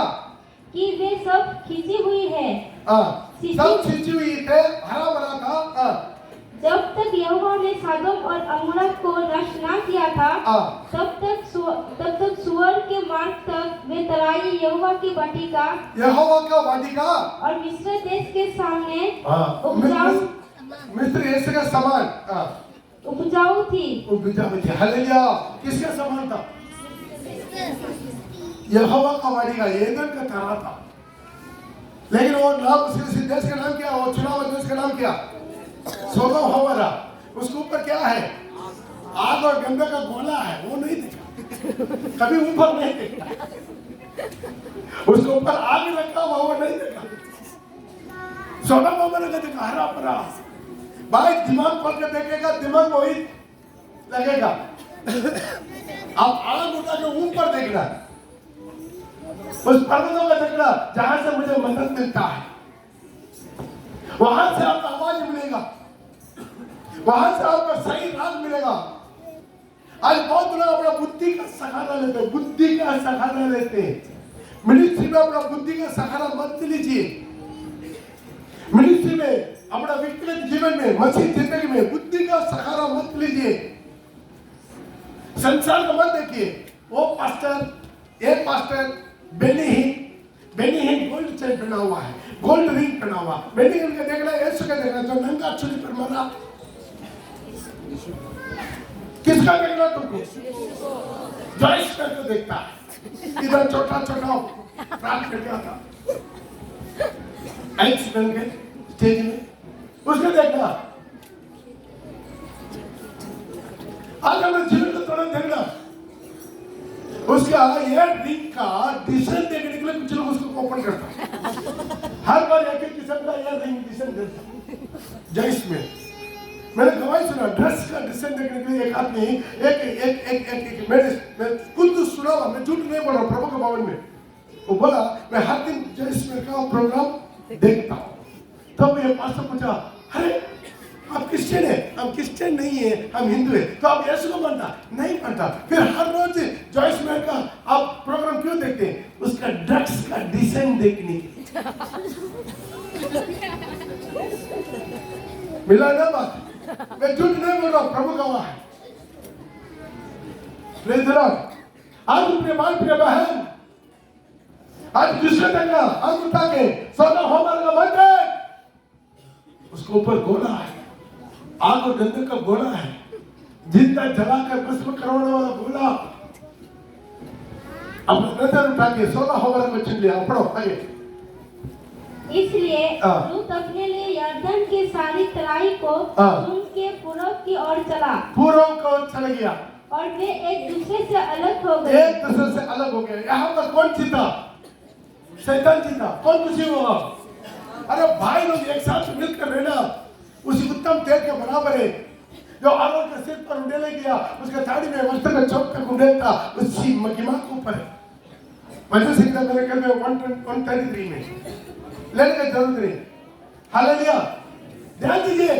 कि वे सब खींची हुई है। सब खींची हुई थे, हरा भरा था। जब तक यहोवा ने सदोम और अमोरा को नष्ट न किया था, तब तक सुअर के मार्ग तक वे तराई यहोवा की वाटिका और मिस्र देश के सामने मिस्र देश का समान उपजाऊ थी। हालेलुया। किसका समान था? यहोवा का वाटिका, एदन का तरह था। लेकिन वो नाम, उस देश का नाम क्या? वो चुनाव देश का नाम क्या? सोदोम हमारा। उसके ऊपर क्या है? आग और गंगा का गोला है, वो नहीं देखा, कभी ऊपर नहीं देखा। उसके ऊपर आग रखा हुआ, वो नहीं देखा। सोदोम हमारा का देखा, हरा भरा। भाई दिमाग खोल के देखेगा, दिमाग वही लगेगा। आप आग उठा के ऊपर देखना, उस पर्वतों का देखना जहां से मुझे मदद मिलता है, वहां से आपका आवाज मिलेगा, वहां से आपका सही राग मिलेगा। आज बहुत लोग अपना बुद्धि का सहारा लेते हैं, बुद्धि का सहारा लेते हैं। मिनिस्ट्री में अपना बुद्धि का सहारा मत लीजिए। मिनिस्ट्री में, अपना व्यक्तिगत जीवन में, मसीह जिंदगी में बुद्धि का सहारा मत लीजिए। संसार को मत देखिए। वो पास्टर, ये पास्टर बेनी हिन गोल्ड चेन पहना हुआ है, गोल्ड रिंग पहना हुआ। बेनी हिन का देखना, यीशु का देखना, जो नंगा छुरी पर मरा, किसका देखना तुमको? जॉइस को देखता है। इधर छोटा छोटा प्राप्त कर गया था, आइस बन के स्टेज में, उसको देखना। आज हमें जीवन को थोड़ा देखना, उसका ये रिंग का डिजाइन देखने के लिए कुछ लोग उसको ओपन करता है। हर बार एक एक किस्म का ये रिंग डिजाइन देता जॉइस में। मैंने गवाही सुना, ड्रेस का डिजाइन देखने के लिए एक आदमी एक मैं खुद सुना हुआ, मैं झूठ नहीं बोल रहा, प्रभु के भवन में वो बोला मैं हर दिन जॉइस में का प्रोग्राम देखता हूँ। तब ये पास्टर पूछा, अरे आप क्रिश्चियन है? हम क्रिश्चियन नहीं है, हम हिंदू है। तो आप यीशु को मानता? नहीं मानता। फिर हर रोज जॉइस में का आप प्रोग्राम क्यों देखते हैं? उसका ड्रेस का डिजाइन देखने के लिए। मिला ना बात? मैं झूठ नहीं बोल रहा, प्रभु गवाह है। Praise the Lord. आज प्रिय भाई प्रिय बहन, आज दूसरे देखना, आज उठा के सोना होमर का मंदिर, उसके ऊपर गोला है, आग और गंधक का गोला है, जिंदा जलाकर भस्म करवाने वाला गोला। अब नजर उठा के सोना होमर को छीन लिया। पढ़ो आगे। इसलिए लूत अपने लिए यरदन की सारी तराई को सुन के पूर्व की ओर चला। पूर्व की ओर चला गया और वे एक दूसरे से अलग हो गए। एक दूसरे से अलग हो गए। यहाँ पर कौन जीता? शैतान जीता। कौन खुशी हुआ? अरे भाई लोग एक साथ मिलकर रहना उसी उत्तम तेल के बराबर है। जो आरोन के सिर पर उंडेले गया, उसके दाढ़ी में वस्त्र में चौक तक उंडेल था, उसी महिमा के ऊपर है। वैसे सीखना मेरे कल में 133 में लेने का जरूरत नहीं। हालेलुया। ध्यान दीजिए,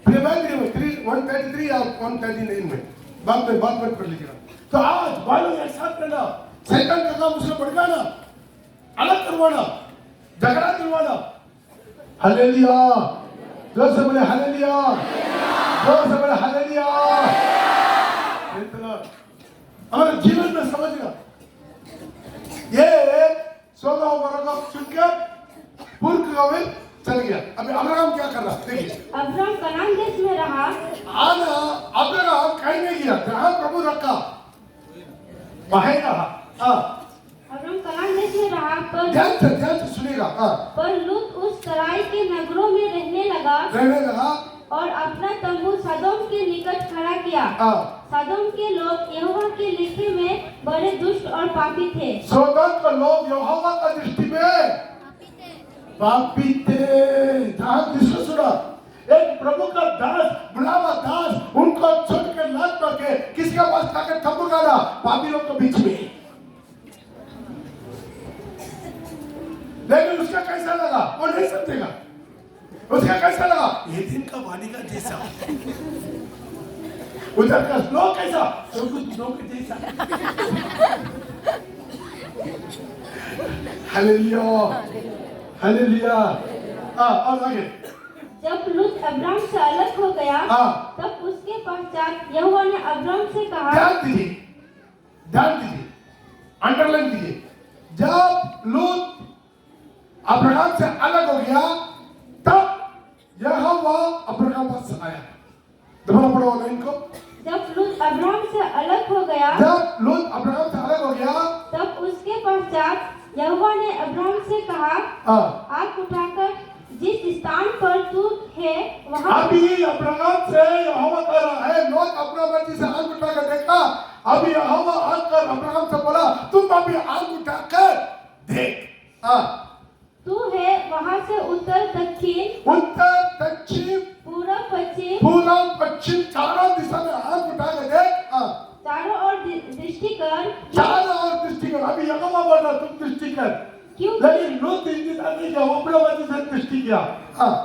प्रिय भाई 133 और 139 में बाद में पढ़ लीजिएगा। तो आज भाई एक साथ रहना, शैतान का काम उसको भड़काना, अलग करवाना, झगड़ा दिलवाना। हालेलुया। जोर से बोले हालेलुया, जोर से बोले हालेलुया। हमारे जीवन में समझना, ये सोना होगा सुनकर पूर्व गाँव चल गया। अभी अब्राहम क्या कर रहा? देखिए, अब्राहम कनान देश में रहा। आना अब्राहम कहीं नहीं गया, जहाँ प्रभु रखा वहीं रहा। अब्राहम कनान देश में रहा, ध्यान से सुनिएगा। पर लूत उस तराई के नगरों में रहने लगा और अपना तंबू सदोम के निकट खड़ा किया। सदोम के लोग यहोवा के लेखे में बड़े दुष्ट और पापी थे। सदोम के लोग यहोवा का दृष्टि में पापी थे। जहाँ जिसको सुना, एक प्रभु का दास, बुलावा दास, उनको छोड़कर लात मार के किसके पास जाकर तंबू गाड़ा? पापी लोग के बीच में। लेकिन उसका कैसा लगा? वो नहीं समझेगा। उसका कैसा लगा? ये दिन का वाणी का जैसा, उधर का स्लो कैसा, स्लो के जैसा। Hallelujah, hallelujah. और आगे। जब लूत अब्राहम से अलग हो गया, तब उसके पश्चात यहोवा ने अब्राहम से कहा। ध्यान दीजिए, अंडरलाइन कीजिए। जब लूत अब्राहम से अलग हो गया, तब यहोवा अब्राहम पास आया। दोबारा पढ़ो लाइन को। जब लूत अब्राहम से अलग हो गया, तब उसके पश्चात यहोवा ने अब्राहम से कहा, आँख उठाकर जिस स्थान पर तू है वहाँ। अभी अब्राहम से यहोवा कह रहा है, लूत अपना मर्जी से आँख उठाकर देखा। अभी यहोवा आकर अब्राहम से बोला, तुम अभी आँख उठाकर देख। तू है वहाँ से उत्तर दक्षिण, पूर्व पश्चिम चारों दिशा में आँख उठाकर देख। चारों ओर दृष्टि कर, दृष्टि कर। अभी यहोवा बोल रहा तुम दृष्टि कर, क्यों? लेकिन लूत इंतजार नहीं किया, वो अपने वजह से दृष्टि किया। हाँ,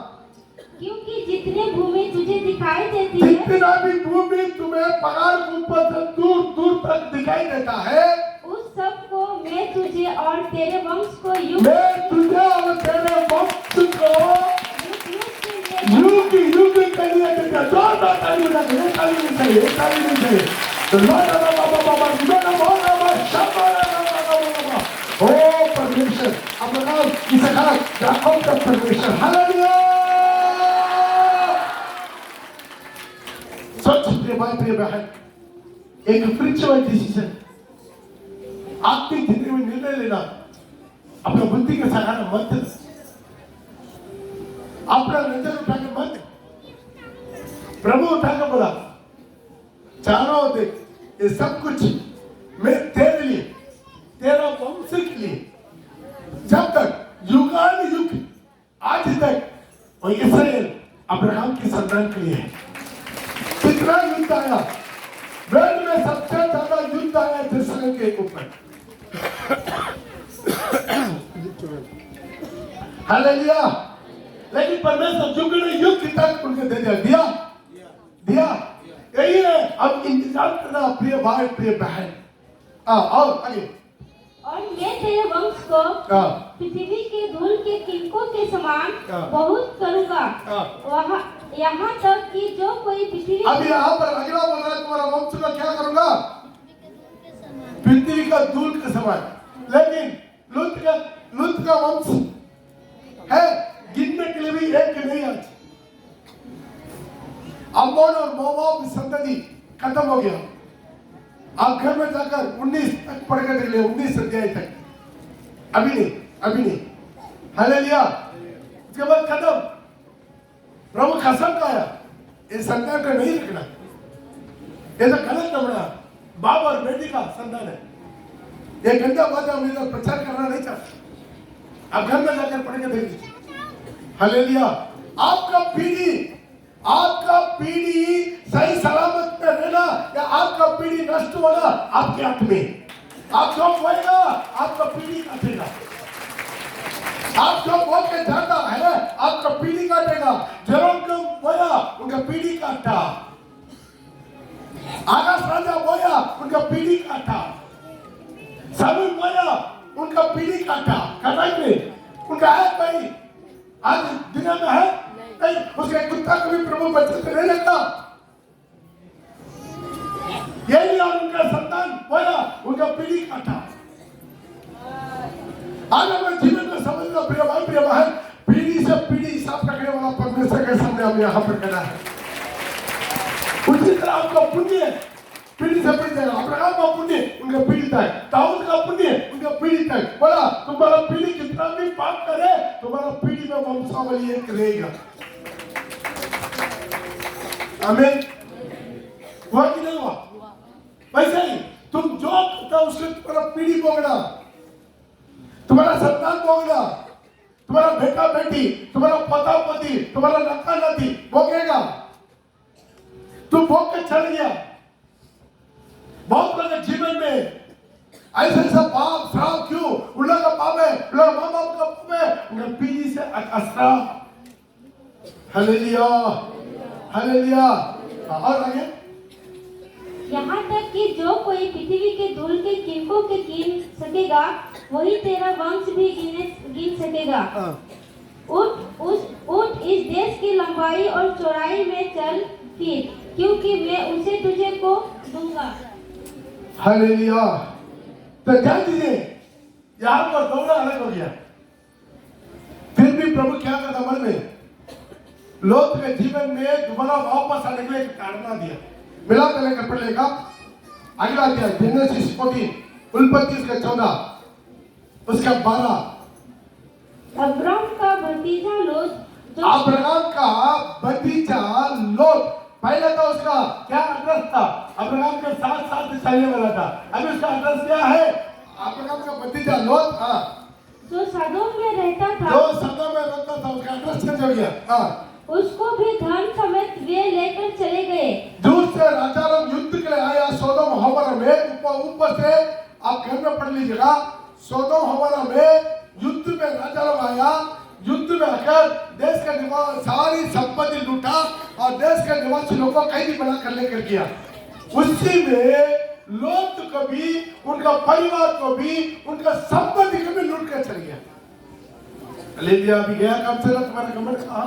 क्योंकि जितने भूमि तुझे दिखाई देती है, जितना भी भूमि तुम्हें पहाड़ के ऊपर से दूर दूर तक दिखाई देता है, उस सब को मैं तुझे और तेरे वंश को युग मैं तुझे और तेरे वंश को युग युग युग युग के लिए देता। जोरदार ताली बजाते हैं, ताली नहीं चाहिए, ताली नहीं चाहिए। तो ओ परमेश्वर, अपना नाम इसे कहा याकूब का परमेश्वर। हालेलुया। सोच प्रिय भाई प्रिय बहन, एक स्पिरिचुअल डिसीजन, आत्मिक जिंदगी में निर्णय लेना, अपना बुद्धि के सहारा मत, अपना नजर उठा के मत, प्रभु उठा के बोला चारों देख ये सब कुछ मैं तेरे लिए, तेरा वंश के लिए, जब तक युगान युग आज तक, और इस्राएल अब्राहम की संतान के लिए कितना युद्ध आया, वर्ल्ड में सबसे ज्यादा युद्ध आया इस्राएल के ऊपर। हालेलुया। लेकिन परमेश्वर युग ने युग तक उनको दे दिया, दिया। यही है, अब इंतजार करना प्रिय भाई प्रिय बहन। और आगे, और मैं तेरे वंश को पृथ्वी के धूल के किनकों के समान बहुत करूंगा, वहाँ यहाँ तक कि जो कोई पृथ्वी, अब यहाँ पर अगला बोल रहा है तुम्हारा वंश का क्या करूंगा, पृथ्वी का धूल के समान। लेकिन लूत का वंश है, गिनने के लिए भी एक नहीं आज। अम्मोन और मोआब संतति खत्म हो गया। आप घर में जाकर 19 तक पढ़ कर देख ले, 19 अध्याय तक। अभी नहीं। हालेलुया। उसके बाद खत्म। प्रभु कसम खाया, ये संतान का नहीं रखना, ये तो गलत नमूना, बाप और बेटी का संतान है। ये गंदा बात हम इधर प्रचार करना नहीं चाहते। आप घर में जाकर पढ़ के देख लीजिए। हालेलुया। आपका पीढ़ी सही सलामत में रहना या आपका पीढ़ी नष्ट होना आपके हाथ में। आप जो बोएगा आपका पीढ़ी काटेगा, आप जो बोल के जाता है आपका पीढ़ी काटेगा। जेरोम बोया उनका पीढ़ी काटा, आकाश राजा बोया उनका पीढ़ी काटा, साबुन बोया उनका पीढ़ी काटा। कटाई उनका है कोई आज दुनिया में है नहीं, उसके कुत्ता कभी प्रभु बच्चे से नहीं लगता। यही और उनका संतान बोया उनका पीढ़ी काटा। आज हमें जीवन में समझना प्रिय भाई प्रिय बहन, पीढ़ी से पीढ़ी साफ रखने वाला परमेश्वर के सामने हम यहाँ पर खड़ा है। उसी तरह आपका पुण्य पीढ़ी से पीढ़ी तक, अब्राहम का पुण्य उनका पीढ़ी तक, दाऊद का पुण्य उनका पीढ़ी तक। बोला तुम्हारा पीढ़ी कितना भी पाप करे तुम्हारा पीढ़ी में वंशावली एक रहेगा। आमीन। हुआ कि नहीं हुआ? वैसे ही तुम जो करता उसके तुम्हारा पीढ़ी भोगना, तुम्हारा संतान भोगना, तुम्हारा बेटा बेटी, तुम्हारा पोता पोती, तुम्हारा लड़का लड़की भोगेगा। तुम भोग के चल गया। बहुत लोगों के जीवन में ऐसा पाप श्राप क्यों? उन लोगों का पाप है, उन लोगों माँ बाप का पाप है, उनका पीढ़ी से असरा। Hallelujah, hallelujah. और आगे, यहाँ तक कि जो कोई पृथ्वी के धूल के किनकों के गिन सकेगा वही तेरा वंश भी गिन सकेगा। उठ इस देश की लंबाई और चौड़ाई में चल फिर, क्योंकि मैं उसे तुझे को दूंगा। हालेलुया। तो ध्यान दीजिए, यहाँ पर दौड़ा अलग हो गया। फिर भी प्रभु क्या करता मन में? लोक के जीवन में दोबारा वापस आने के लिए कारण दिया। मिला पहले कर पड़ेगा अगला अध्याय जेनेसिस 14 उत्पत्ति उसका 14 उसका 12। अब्राम का भतीजा लोत, अब्राहम का भतीजा लोत, पहले तो उसका क्या एड्रेस था? अब्राहम के साथ से चलने वाला था। अभी उसका एड्रेस क्या है? अब्राहम का भतीजा लोत, जो सदोम में रहता था, उसका एड्रेस चेंज हो गया। उसको भी धन समेत वे लेकर चले गए। दूर से राजा लोग युद्ध के लिए आया सोदोम होमर में, ऊपर से आप घर में पढ़ लीजिएगा। सोदोम हमारा में युद्ध में राजा लोग आया, युद्ध में आकर देश का निवास सारी संपत्ति लूटा और देश के निवासी लोगों को कैदी बनाकर लेकर गया। उसी में लोग को भी, उनका परिवार को भी, उनका संपत्ति को भी लूट कर चल गया। हालेलुया। अभी गया काम चला तुम्हारा कमर कहाँ?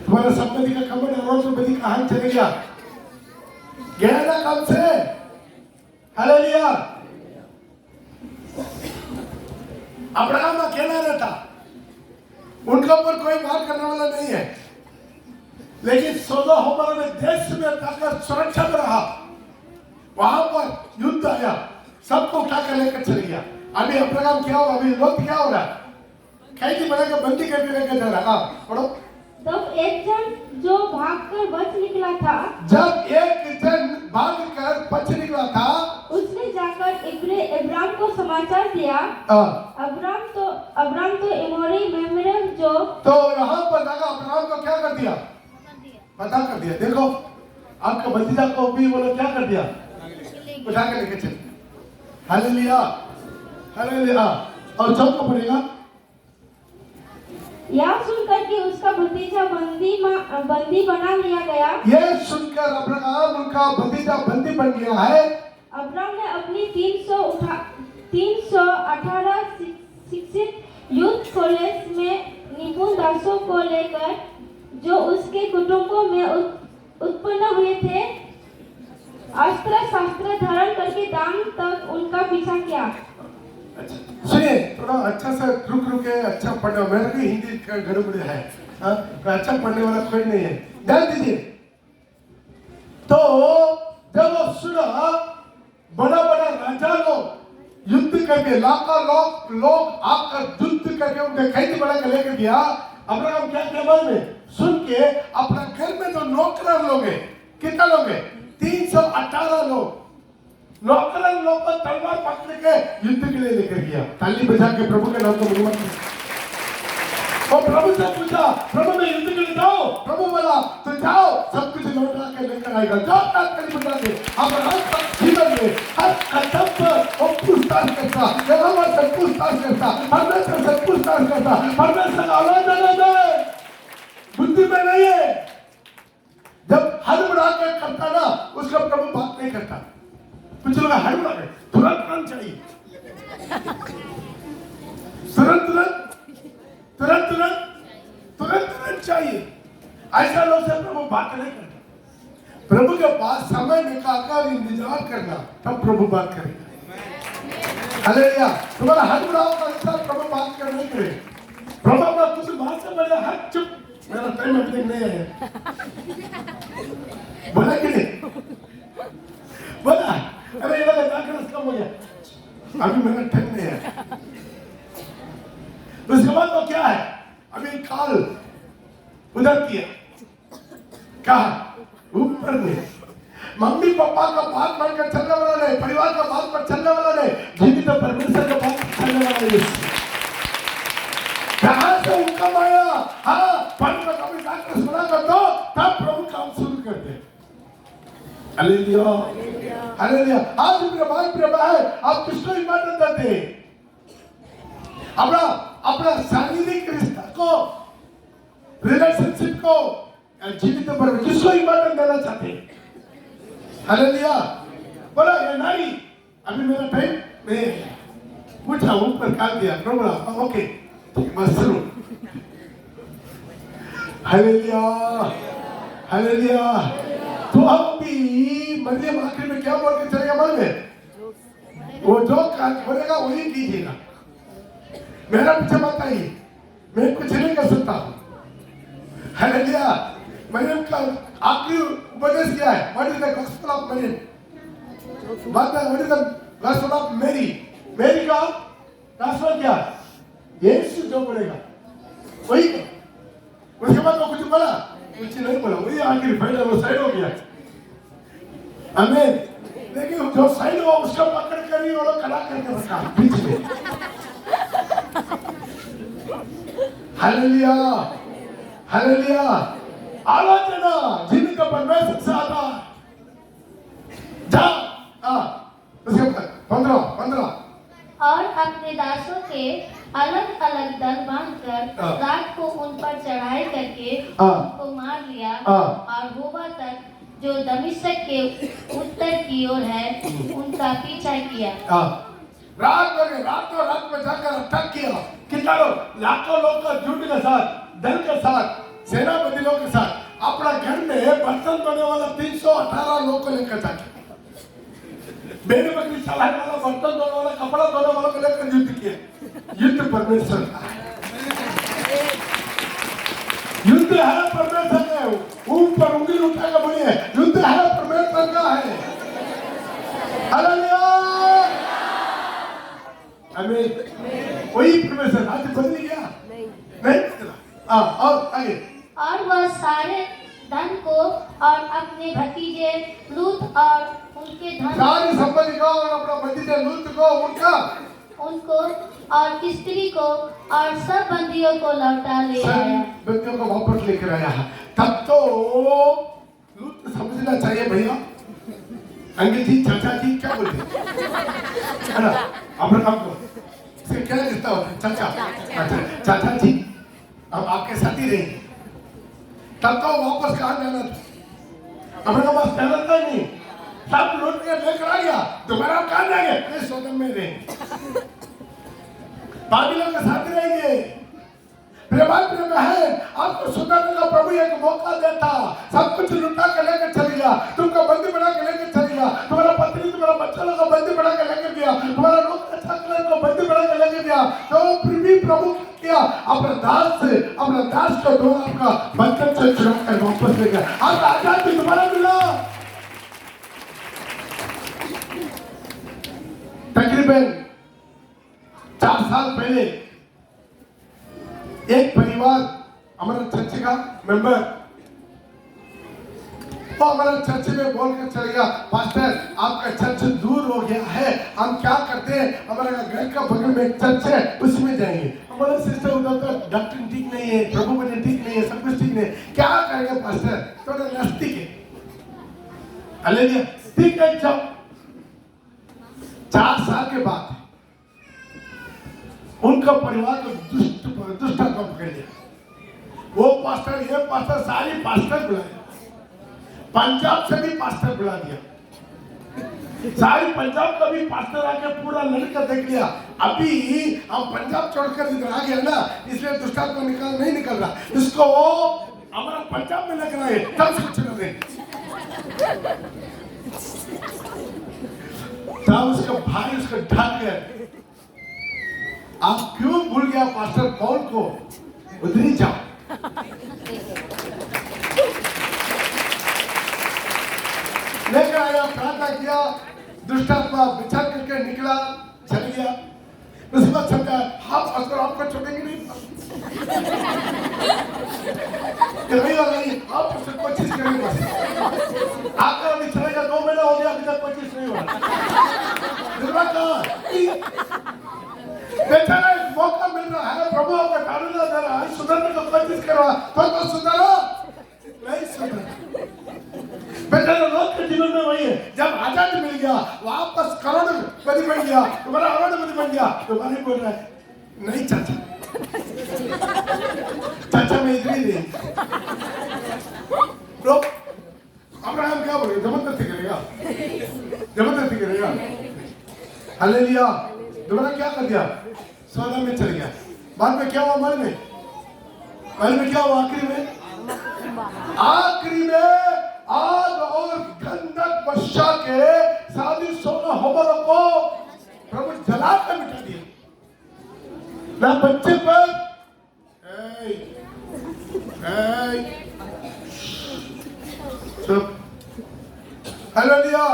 तुम्हारा संपत्ति का कमर अरोड़ कहाँ चले गया? गया ना काम से। हालेलुया। अब्राहम अकेला रहता, उनका ऊपर कोई वार करने वाला नहीं है, लेकिन सोदोम हमारा में देश में जाकर सुरक्षा में रहा। वहां पर युद्ध आया, सबको उठाकर लेकर चले गया। अभी अब्राहम क्या हो, अभी लोग क्या हो रहा? कैदी बनाकर बंदी करके लेकर जा रहा। पढ़ो। तब एक जन जो भागकर बच निकला था, जब एक जन भागकर बच निकला था, उसने जाकर इब्राहिम को समाचार दिया। अब्राम तो एमोरी मेमरे जो, तो यहाँ पर जाकर अब्राहम को क्या कर दिया? पता कर दिया। देखो आपका भतीजा को भी बोलो क्या कर दिया? उठा के लेके चल। Hallelujah, hallelujah. और चौक को पढ़ेगा। यह सुनकर कि उसका भतीजा बंदी बना लिया गया, यह सुनकर अब्राहम उनका भतीजा बंदी बन गया है। अब्राम ने अपनी 318 शिक्षित युद्ध कॉलेज में निपुण दासों को लेकर, जो उसके कुटुंबों में उत्पन्न हुए थे, अस्त्र शस्त्र धारण करके दान तक उनका पीछा किया। सुनिए, थोड़ा अच्छा से रुक के अच्छा पढ़ना। मेरा भी हिंदी का गड़बड़ है, अच्छा पढ़ने वाला कोई नहीं है, ध्यान दीजिए। तो जब वो सुना बड़ा बड़ा राजा लोग युद्ध करके, लाखों लोग आकर युद्ध करके उनके कैदी बना के लेकर गया, अब्राहम क्या किया? बाद में सुन के अपना घर में जो नौकर लोग हैं, कितना लोग हैं? 318 लोग नौकर लोग को तलवार पकड़ के युद्ध के लिए लेकर गया। ताली बजा के प्रभु के नाम को महिमा और प्रभु से पूछा, प्रभु मैं युद्ध के लिए जाऊं? प्रभु बोला तो जाओ, सब कुछ लौटा के लेकर आएगा। जाओ ताली बजा के। अब्राहम तक जीवन में हर कदम पर वो पूछताछ करता, यहोवा से पूछताछ करता, परमेश्वर से पूछताछ करता। परमेश्वर औलाद में बुद्धि में नहीं है। जब हड़बड़ा के करता ना, उसका प्रभु बात नहीं करता। कुछ लोग हड़बड़ा के तुरंत चाहिए, तुरंत चाहिए। ऐसा लोग से प्रभु बात नहीं करता। प्रभु के पास समय निकालकर इंतजार करना, तब प्रभु बात करेगा। हालेलुया। तुम्हारा हड़बड़ाओ का इंसान प्रभु बात कर नहीं करे। प्रभु अपना कुछ बात से बोले, हट चुप, मेरा टाइम अभी तक नहीं आया। बोला कि नहीं? बोला अरे ये लगा जाकर कम हो गया, अभी मेरा टाइम नहीं है। उसके बाद तो क्या है? अभी काल उधर किया, कहा ऊपर में मम्मी पापा का बात मानकर चलने वाला नहीं, परिवार का बात पर चलने वाला नहीं, जीवित तो परमेश्वर का बात चलने वाला नहीं। कहां से हुक्म आया? हाँ, पढ़ कर कभी जाकर सुना कर दो, तब प्रभु काम शुरू करते। Hallelujah, hallelujah. आज मेरे भाई प्रिय भाई, आप किसको इबादत देते हैं? अपना शारीरिक रिश्ता को, रिलेशनशिप को जीवित पर किसको इबादत देना चाहते हैं? हालेलुया। बोला ये नारी, अभी मेरा टाइम नहीं है, उठा ऊपर काट दिया, प्रभु ओके बस सुनो। Hallelujah, hallelujah. तो अब भी मरियम आखिर में क्या बोल के चलेगा? मन में वो जो बोलेगा वही कीजिएगा, मेरा पीछे मत आइए, मैं कुछ नहीं कर सकता। हालेलुया। मरियम का आखिरी उपदेश क्या है? What is the gospel of Maryam? What is the gospel of Mary? Mary का गॉस्पेल क्या? यीशु जो बोलेगा वही। उसके बाद वो कुछ बोला? कुछ नहीं बोला, वही आखिर फाइनल वो साइड हो गया। आमीन। लेकिन जो साइड हुआ उसका पकड़ कर ही वो लोग खड़ा करके रखा बीच में। Hallelujah, hallelujah. आलोचना जीवित परमेश्वर से आता है। जा उसके बाद के अलग अलग दल बांधकर रात को उन पर चढ़ाई करके उनको मार लिया और होबा तक जो दमिश्क के उत्तर की ओर है उनका पीछा किया। रात में जाकर अटैक किया। कितना लोग, लाखों लोग का झुंड के साथ, दल के साथ, सेनापति लोग के साथ अपना घर में बर्तन धोने वाला 318 लोग को लेकर जाके, बेड़ बकरी चलाने वाला, बर्तन धोने वाला, कपड़ा धोने वाला को लेकर युद्ध किया। युद्ध परमेश्वर का है, युद्ध है परमेश्वर का है। ऊपर उंगली उठाकर बोलिए, युद्ध है परमेश्वर का है। हालेलुया, आमीन। वही परमेश्वर आज बदल गया नहीं बदला। और आगे, और वह सारे धन को और अपने भतीजे लूत और उनके धन, सारी संपत्ति को और अपना भतीजे लूत को, उनको और स्त्री को और सब बंदियों को लौटा ले आया। बंदियों को वापस लेकर आया। तब तो लूत समझना चाहिए भैया, अंग्रेजी चाचा जी क्या बोलते है ना, अपने काम को इससे क्या रिश्ता होता है? चाचा, अच्छा चाचा जी अब आपके साथ ही रहेंगे। तब तो वापस कहाँ जाना था? अपने पास जाना था नहीं, सब लूट के लेकर आ गया। दोबारा आप कहाँ जाएंगे? सोदम में रहेंगे, बाबिलोन के साथ रहेंगे। प्रिय भाई प्रिय बहन, आपको सुधारने का प्रभु एक मौका देता, सब कुछ लुटा के लेकर चले गया, तुमको बंदी बना के लेकर चले गया, तुम्हारा पत्नी तुम्हारा बच्चा लोग को बंदी बना के लेकर गया, तुम्हारा नौकर चाकर को बंदी बना के लेकर गया। तो फिर भी प्रभु क्या अपने दास को दो आपका बंधन से छुड़ा कर वापस ले गया। आप आजादी तुम्हारा मिला। तकरीबन 4 साल पहले एक परिवार हमारा चर्च का मेंबर वो हमारा चर्च में बोलकर चल गया, पास्टर आपका चर्च दूर हो गया है, हम क्या करते हैं, हमारे घर का बगल में एक चर्च है उसमें जाएंगे। हमारा सिस्टर उधर का डॉक्टर ठीक नहीं है, प्रभु वचन ठीक नहीं है, सब कुछ ठीक नहीं है, क्या करेंगे पास्टर, थोड़ा नजदीक है। हालेलुया, ठीक है। जब 4 साल के बाद उनका परिवार को दुष्ट आत्मा पकड़ लिया। वो पास्टर, ये पास्टर, सारी पास्टर बुलाया, पंजाब से भी पास्टर बुला दिया, सारी पंजाब का भी पास्टर आके पूरा लड़का देख लिया। अभी हम पंजाब छोड़कर इधर आ गया ना, इसलिए दुष्ट आत्मा नहीं निकल रहा, इसको हमारा पंजाब में लग रहा है, तब कुछ कर रहे। तब उसका भाई उसको ढाक गया, आप क्यों भूल गया पास्टर पॉल को, उधर ही जाओ। लेकर आया, प्रार्थना किया, दुष्ट आत्मा विचार करके निकला, चल गया। उसके बाद समझा आप पास्टर आपको छोड़ेंगे नहीं, आप कोशिश करेंगे, आपका अभी चलेगा, 2 महीना हो गया अभी तक कोशिश नहीं हुआ। बेचारा एक मौका मिल रहा है, प्रभु आपका कानून दे रहा है, सुधरने का कोशिश कर रहा है, तो सुधरो नहीं सुधर। बेचारा लोग के जीवन में वही है, जब आजादी मिल गया वापस करोड़पति बन गया, तुम्हारा अरबपति बन गया, तुम्हारे बोल रहा है नहीं चाचा, चाचा मैं इधर ही रही। लोग अब्राहम क्या बोले, जबरदस्ती करेगा, जबरदस्ती करेगा। हालेलुया, दोबारा क्या कर दिया, सौदा में चल गया। बाद में क्या हुआ, महल में क्या हुआ, आखिरी में आग और गंधक वर्षा के सादी सोना हमारों को प्रभु जला कर मिटा दिया। ना बच्चे पर चुप, हालेलुया,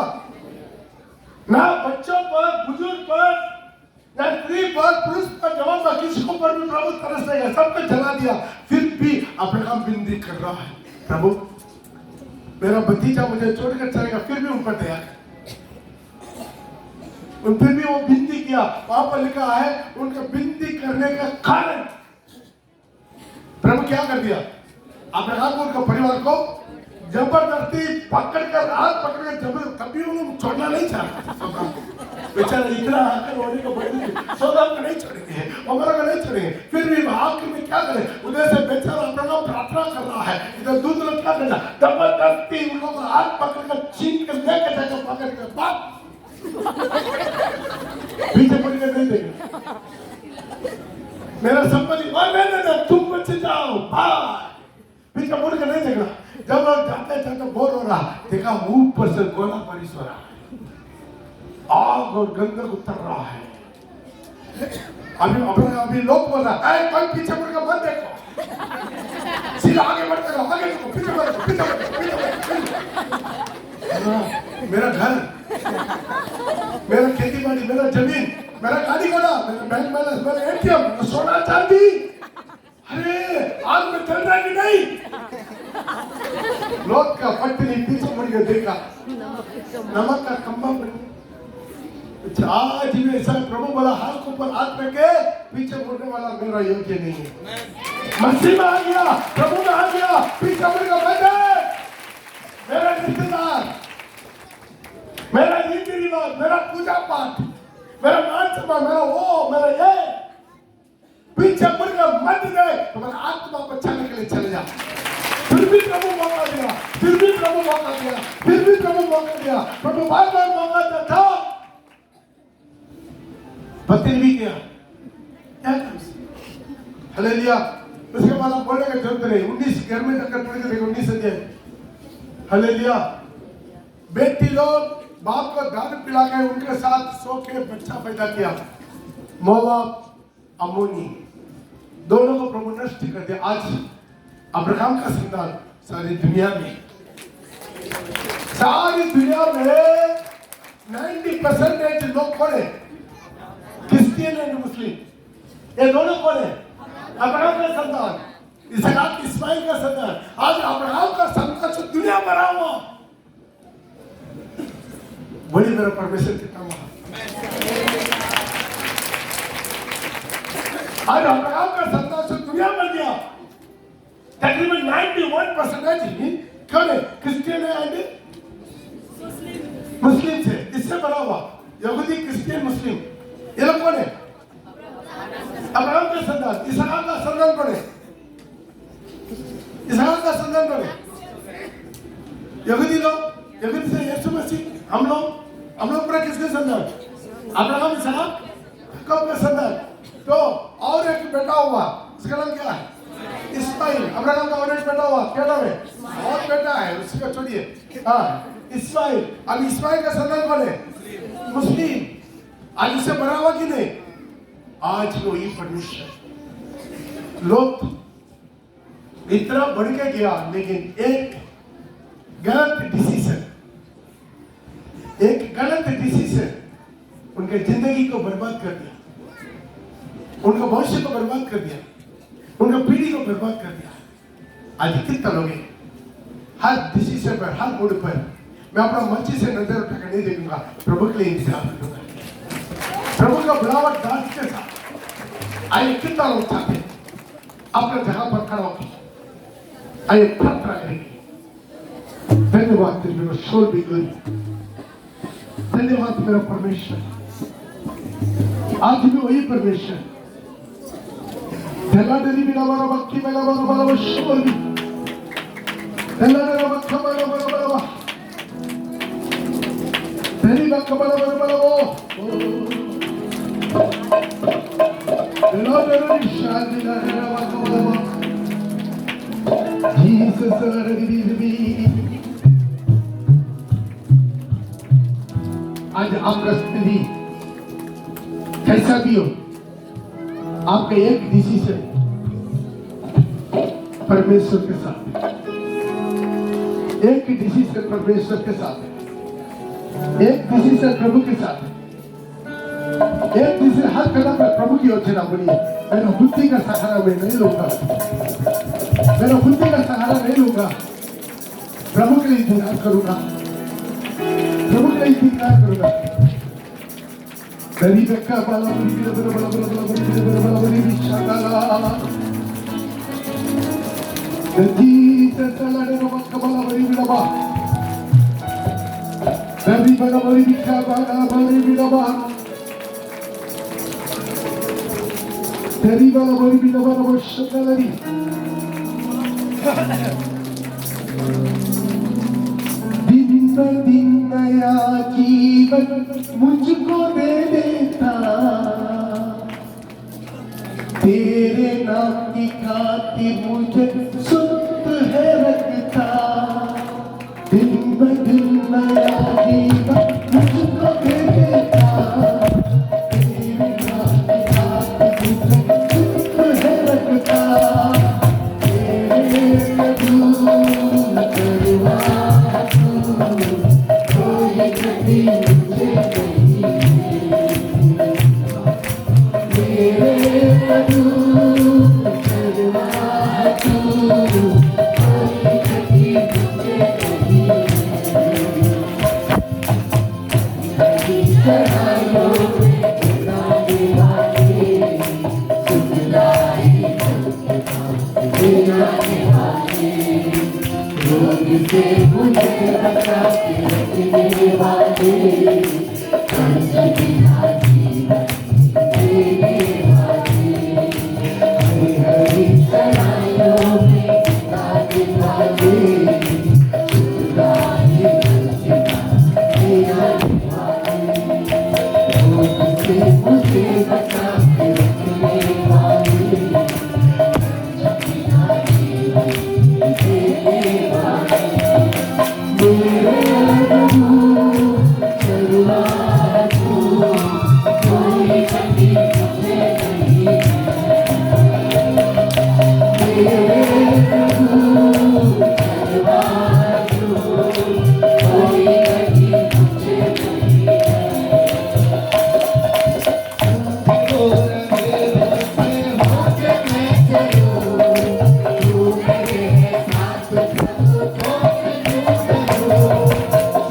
ना बच्चों पर, बुजुर्ग पर, ना स्त्री पर, पुरुष पर, जवान पर, किसी को पर भी प्रभु तरस देगा, सबको जला दिया। फिर भी अब्राहम विनती कर रहा है, प्रभु मेरा भतीजा मुझे छोड़कर चलेगा, फिर भी उन पर दया कर। फिर भी वो विनती किया, वहां पर लिखा है उनका विनती करने का कारण प्रभु क्या कर दिया, अब्राहम को उनका परिवार को जबरदस्ती पकड़कर, हाथ पकड़कर जबरदस्ती, कभी उन्हें छोड़ना नहीं चाहता। बेचारा इतना आकर होने को बढ़ सोना को नहीं छोड़ेंगे, उमर को नहीं छोड़ेंगे, फिर भी आखिर में क्या करें? उधर से बेचारा अपना नाम प्रार्थना कर रहा है, इधर दूध लोग क्या करना? जबरदस्ती उन लोगों को हाथ पकड़कर छीन कर लेके जाकर पकड़ कर बाप पीछे पड़ के नहीं देंगे। मेरा संपत्ति और मैंने तुम बच जाओ भाई, पीछे मुड़ के नहीं देखना। जब लोग जाते जाते बोर हो रहा, देखा ऊपर से गोला बारिश हो रहा है, आग और गंधक उतर रहा है। अभी लोग बोल रहा है कोई पीछे मुड़ के मत देखो, सीधा आगे बढ़ते रहो, आगे देखो, पीछे बढ़ो, पीछे बढ़ो, पीछे बढ़ो। मेरा घर, मेरा खेती बाड़ी, मेरा जमीन, मेरा गाड़ी घोड़ा, मेरा बैंक बैलेंस, मेरा एटीएम, सोना चांदी, अरे आग में चल रहा है कि नहीं? लोग का पट्टी पीछे मुड़ के देखा, नमक का खंभा बन गया। आज भी ऐसा प्रभु बोला हाथ को ऊपर हाथ रखे, पीछे मुड़ने वाला मेरा योग्य नहीं है। मसीह में आ गया, प्रभु में आ गया, पीछे मुड़ के बैठे। मेरा रिश्तेदार, मेरा रीति रिवाज, मेरा पूजा पाठ, मेरा मान सम्मान, मेरा वो, मेरा ये, पीछे मुड़कर मत दे, तुम्हारा आत्मा बचाने के लिए चले जा। फिर भी प्रभु मौका दिया, फिर भी प्रभु मौका दिया, फिर भी प्रभु मौका दिया, प्रभु बार-बार मौका देता, पति भी किया, क्या हालेलुया। उसके बाद आप बोलने का जरूरत नहीं, 19 घर में जाकर पढ़ के देखो, 19 अध्याय, हालेलुया। बेटी लोग बाप को दारू पिला के उनके साथ सो के बच्चा पैदा किया, मोआब, अम्मोनी, दोनों को प्रभु नष्ट कर दिया। आज अब्राहम का संतान सारी दुनिया में 90% लोग कौन है? क्रिश्चियन एंड मुस्लिम, ये दोनों कौन है? अब्राहम का संतान, इसहाक इस्माइल का संतान। आज अब्राहम का संतान से दुनिया भरा हुआ बड़ी मेरा परमेश्वर कितना हुआ। आज अब्राहम का संतान से दुनिया बन गया। तकरीबन 91% कौन है? क्रिश्चियन है एंड मुस्लिम से, इससे बड़ा हुआ यहूदी, क्रिश्चियन, मुस्लिम, ये लोग कौन है? अब्राहम का संतान। इसहाक का संतान कौन है? इसहाक का संतान कौन है? यहूदी लोग, यहूदी से यीशु मसीह, हम लोग पूरा किसके संतान? अब्राहम, इसहाक, याकूब का संतान। तो और एक बेटा हुआ, उसका नाम क्या है? इस्माइल। अब्राहम का और एक बेटा हुआ, क्या नाम है? और बेटा है, उसका छोड़िए, हाँ इस्माइल। अब इस्माइल का संतान कौन है? मुस्लिम। आज उससे बड़ा हुआ कि नहीं? आज वही परमेश्वर। लोग इतना बढ़ के गया, लेकिन एक गलत डिसीजन उनके जिंदगी को बर्बाद कर दिया, उनका भविष्य को बर्बाद कर दिया, उनका पीढ़ी को बर्बाद कर दिया। आज कितना लोग हैं, हर डिसीजन पर, हर मोड़ पर मैं अपना मर्जी से नजर उठाकर नहीं देखूंगा, प्रभु के लिए इंतजार करूंगा, प्रभु का बुलावा डांस के साथ। आइए कितना लोग चाहते हैं अपने जगह पर खड़ा होकर आइए प्रार्थना करेंगे। धन्यवाद तेरे सोल भी गुड, धन्यवाद मेरा परमेश्वर। आज भी वही परमेश्वर धला डेली बिना बारा बक्की मेला बारा बारा बशोर भी धला डेला बक्का बारा बारा बारा बा डेली बक्का बारा बारा बारा बो धला डेला शादी ना डेला बक्का बारा बा जीसस रडी आज आपका स्थिति कैसा भी हो, आपका एक डिसीजन परमेश्वर के साथ, एक डिसीजन परमेश्वर के साथ, एक डिसीजन प्रभु के साथ, एक डिसीजन हर कदम पर प्रभु की योजना बनी। मेरा बुद्धि का सहारा मैं नहीं लूंगा, मेरा बुद्धि का सहारा नहीं लूंगा, प्रभु के लिए इंतजार करूंगा, प्रभु के लिए इंतजार करूंगा। Dari beka bala bala bala bishakala. Dari tetala de roba kabala bala. Dari bala bala bishakala bala. binaba. Terribala bari binaba na boşlukları. दिन ब दिन नया जीवन मुझको दे देता, तेरे नाम की खातिर मुझे सुस्त है रखता। दिन ब दिन नया जीवन मुझको दे देता, तेरे नाम की खातिर मुझे सुस्त है रखता। तेरे कदूर करवा कोई कभी मुझे नहीं, मेरे कदूर करवा कोई कभी मुझे नहीं। चढ़ाइयों में चढ़ाने वाले सुखदाई चढ़ाने वाले रोग से मुझे बचा के रखने वाले कर्ज बिना जीवन देने वाले हरी हरी चढ़ाइयों में चढ़ाने वाले सुखदाई चढ़ाने वाले रोग से मुझे बचा के रखने वाले कर्ज बिना जीवन देने वाले मेरे कोई कभी मुझे नहीं, मेरे कोई कभी मुझे नहीं। होके मैं चलूं, तू मेरे साथ प्रभु होके मैं चलूं,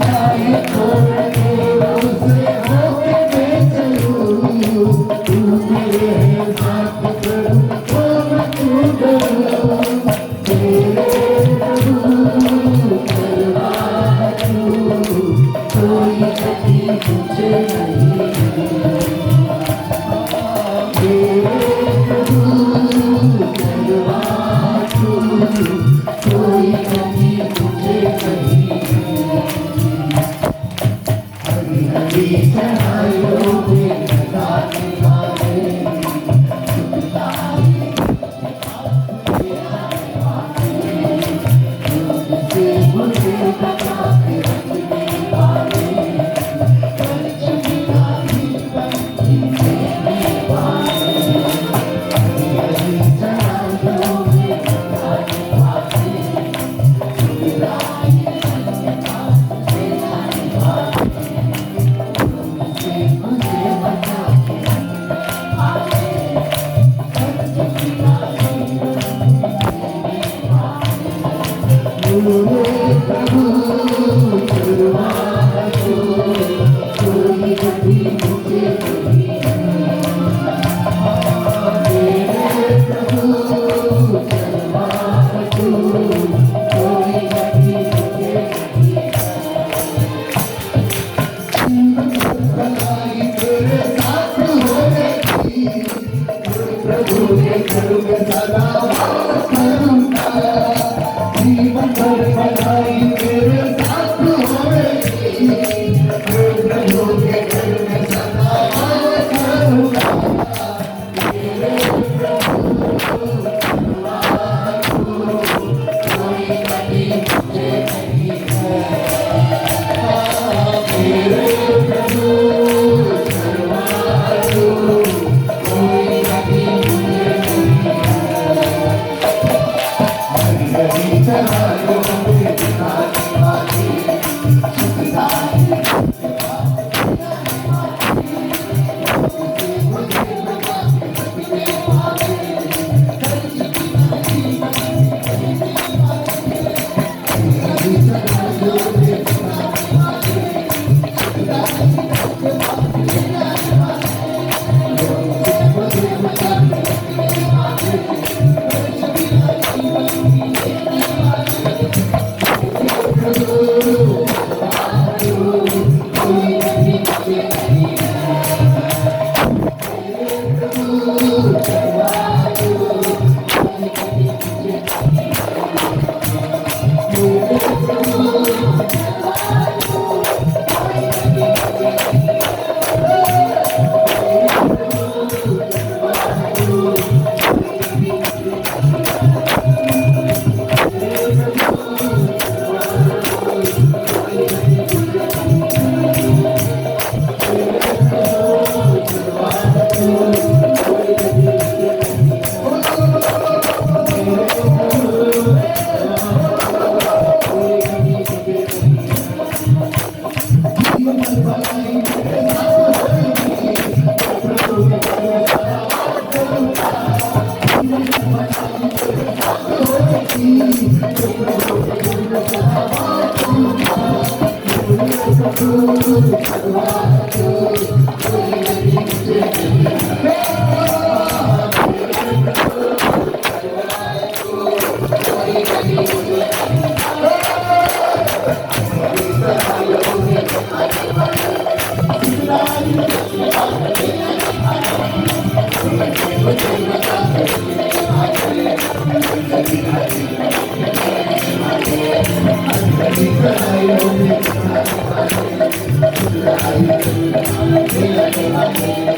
चाहे थोड़े दूर से होके मैं चलूं, तू मेरे साथ प्रभु हो मैं तू डरूं। मेरे प्रभु करवा तू कोई कभी मुझे नहीं, मेरे प्रभु करवा तू कोई कभी मुझे नहीं। हरी हरी चढ़ाइयों में लगाने वाले सुखदाई रोग से मुझे बचा के रखने वाले कर्ज बिना जीवन देने वाले हरी हरी चढ़ाइयों में लगाने वाले सुखदाई चढ़ाने वाले से मुझे बचा के रखने वाले कर्ज बिना जीवन देने वाले मेरे प्रभु करवा तू कोई कभी मुझे नहीं, मेरे प्रभु करवा तू कोई कभी मुझे नहीं। भलाई तेरे साथ होगी, प्रभु के घर में सदा वास करूंगा। जीवन भर भलाई तेरे साथ होगी, प्रभु के घर में सदा वास करूंगा। मेरे प्रभु करवा तू कोई कभी मुझे नहीं है, मेरे प्रभु मेरा देवा में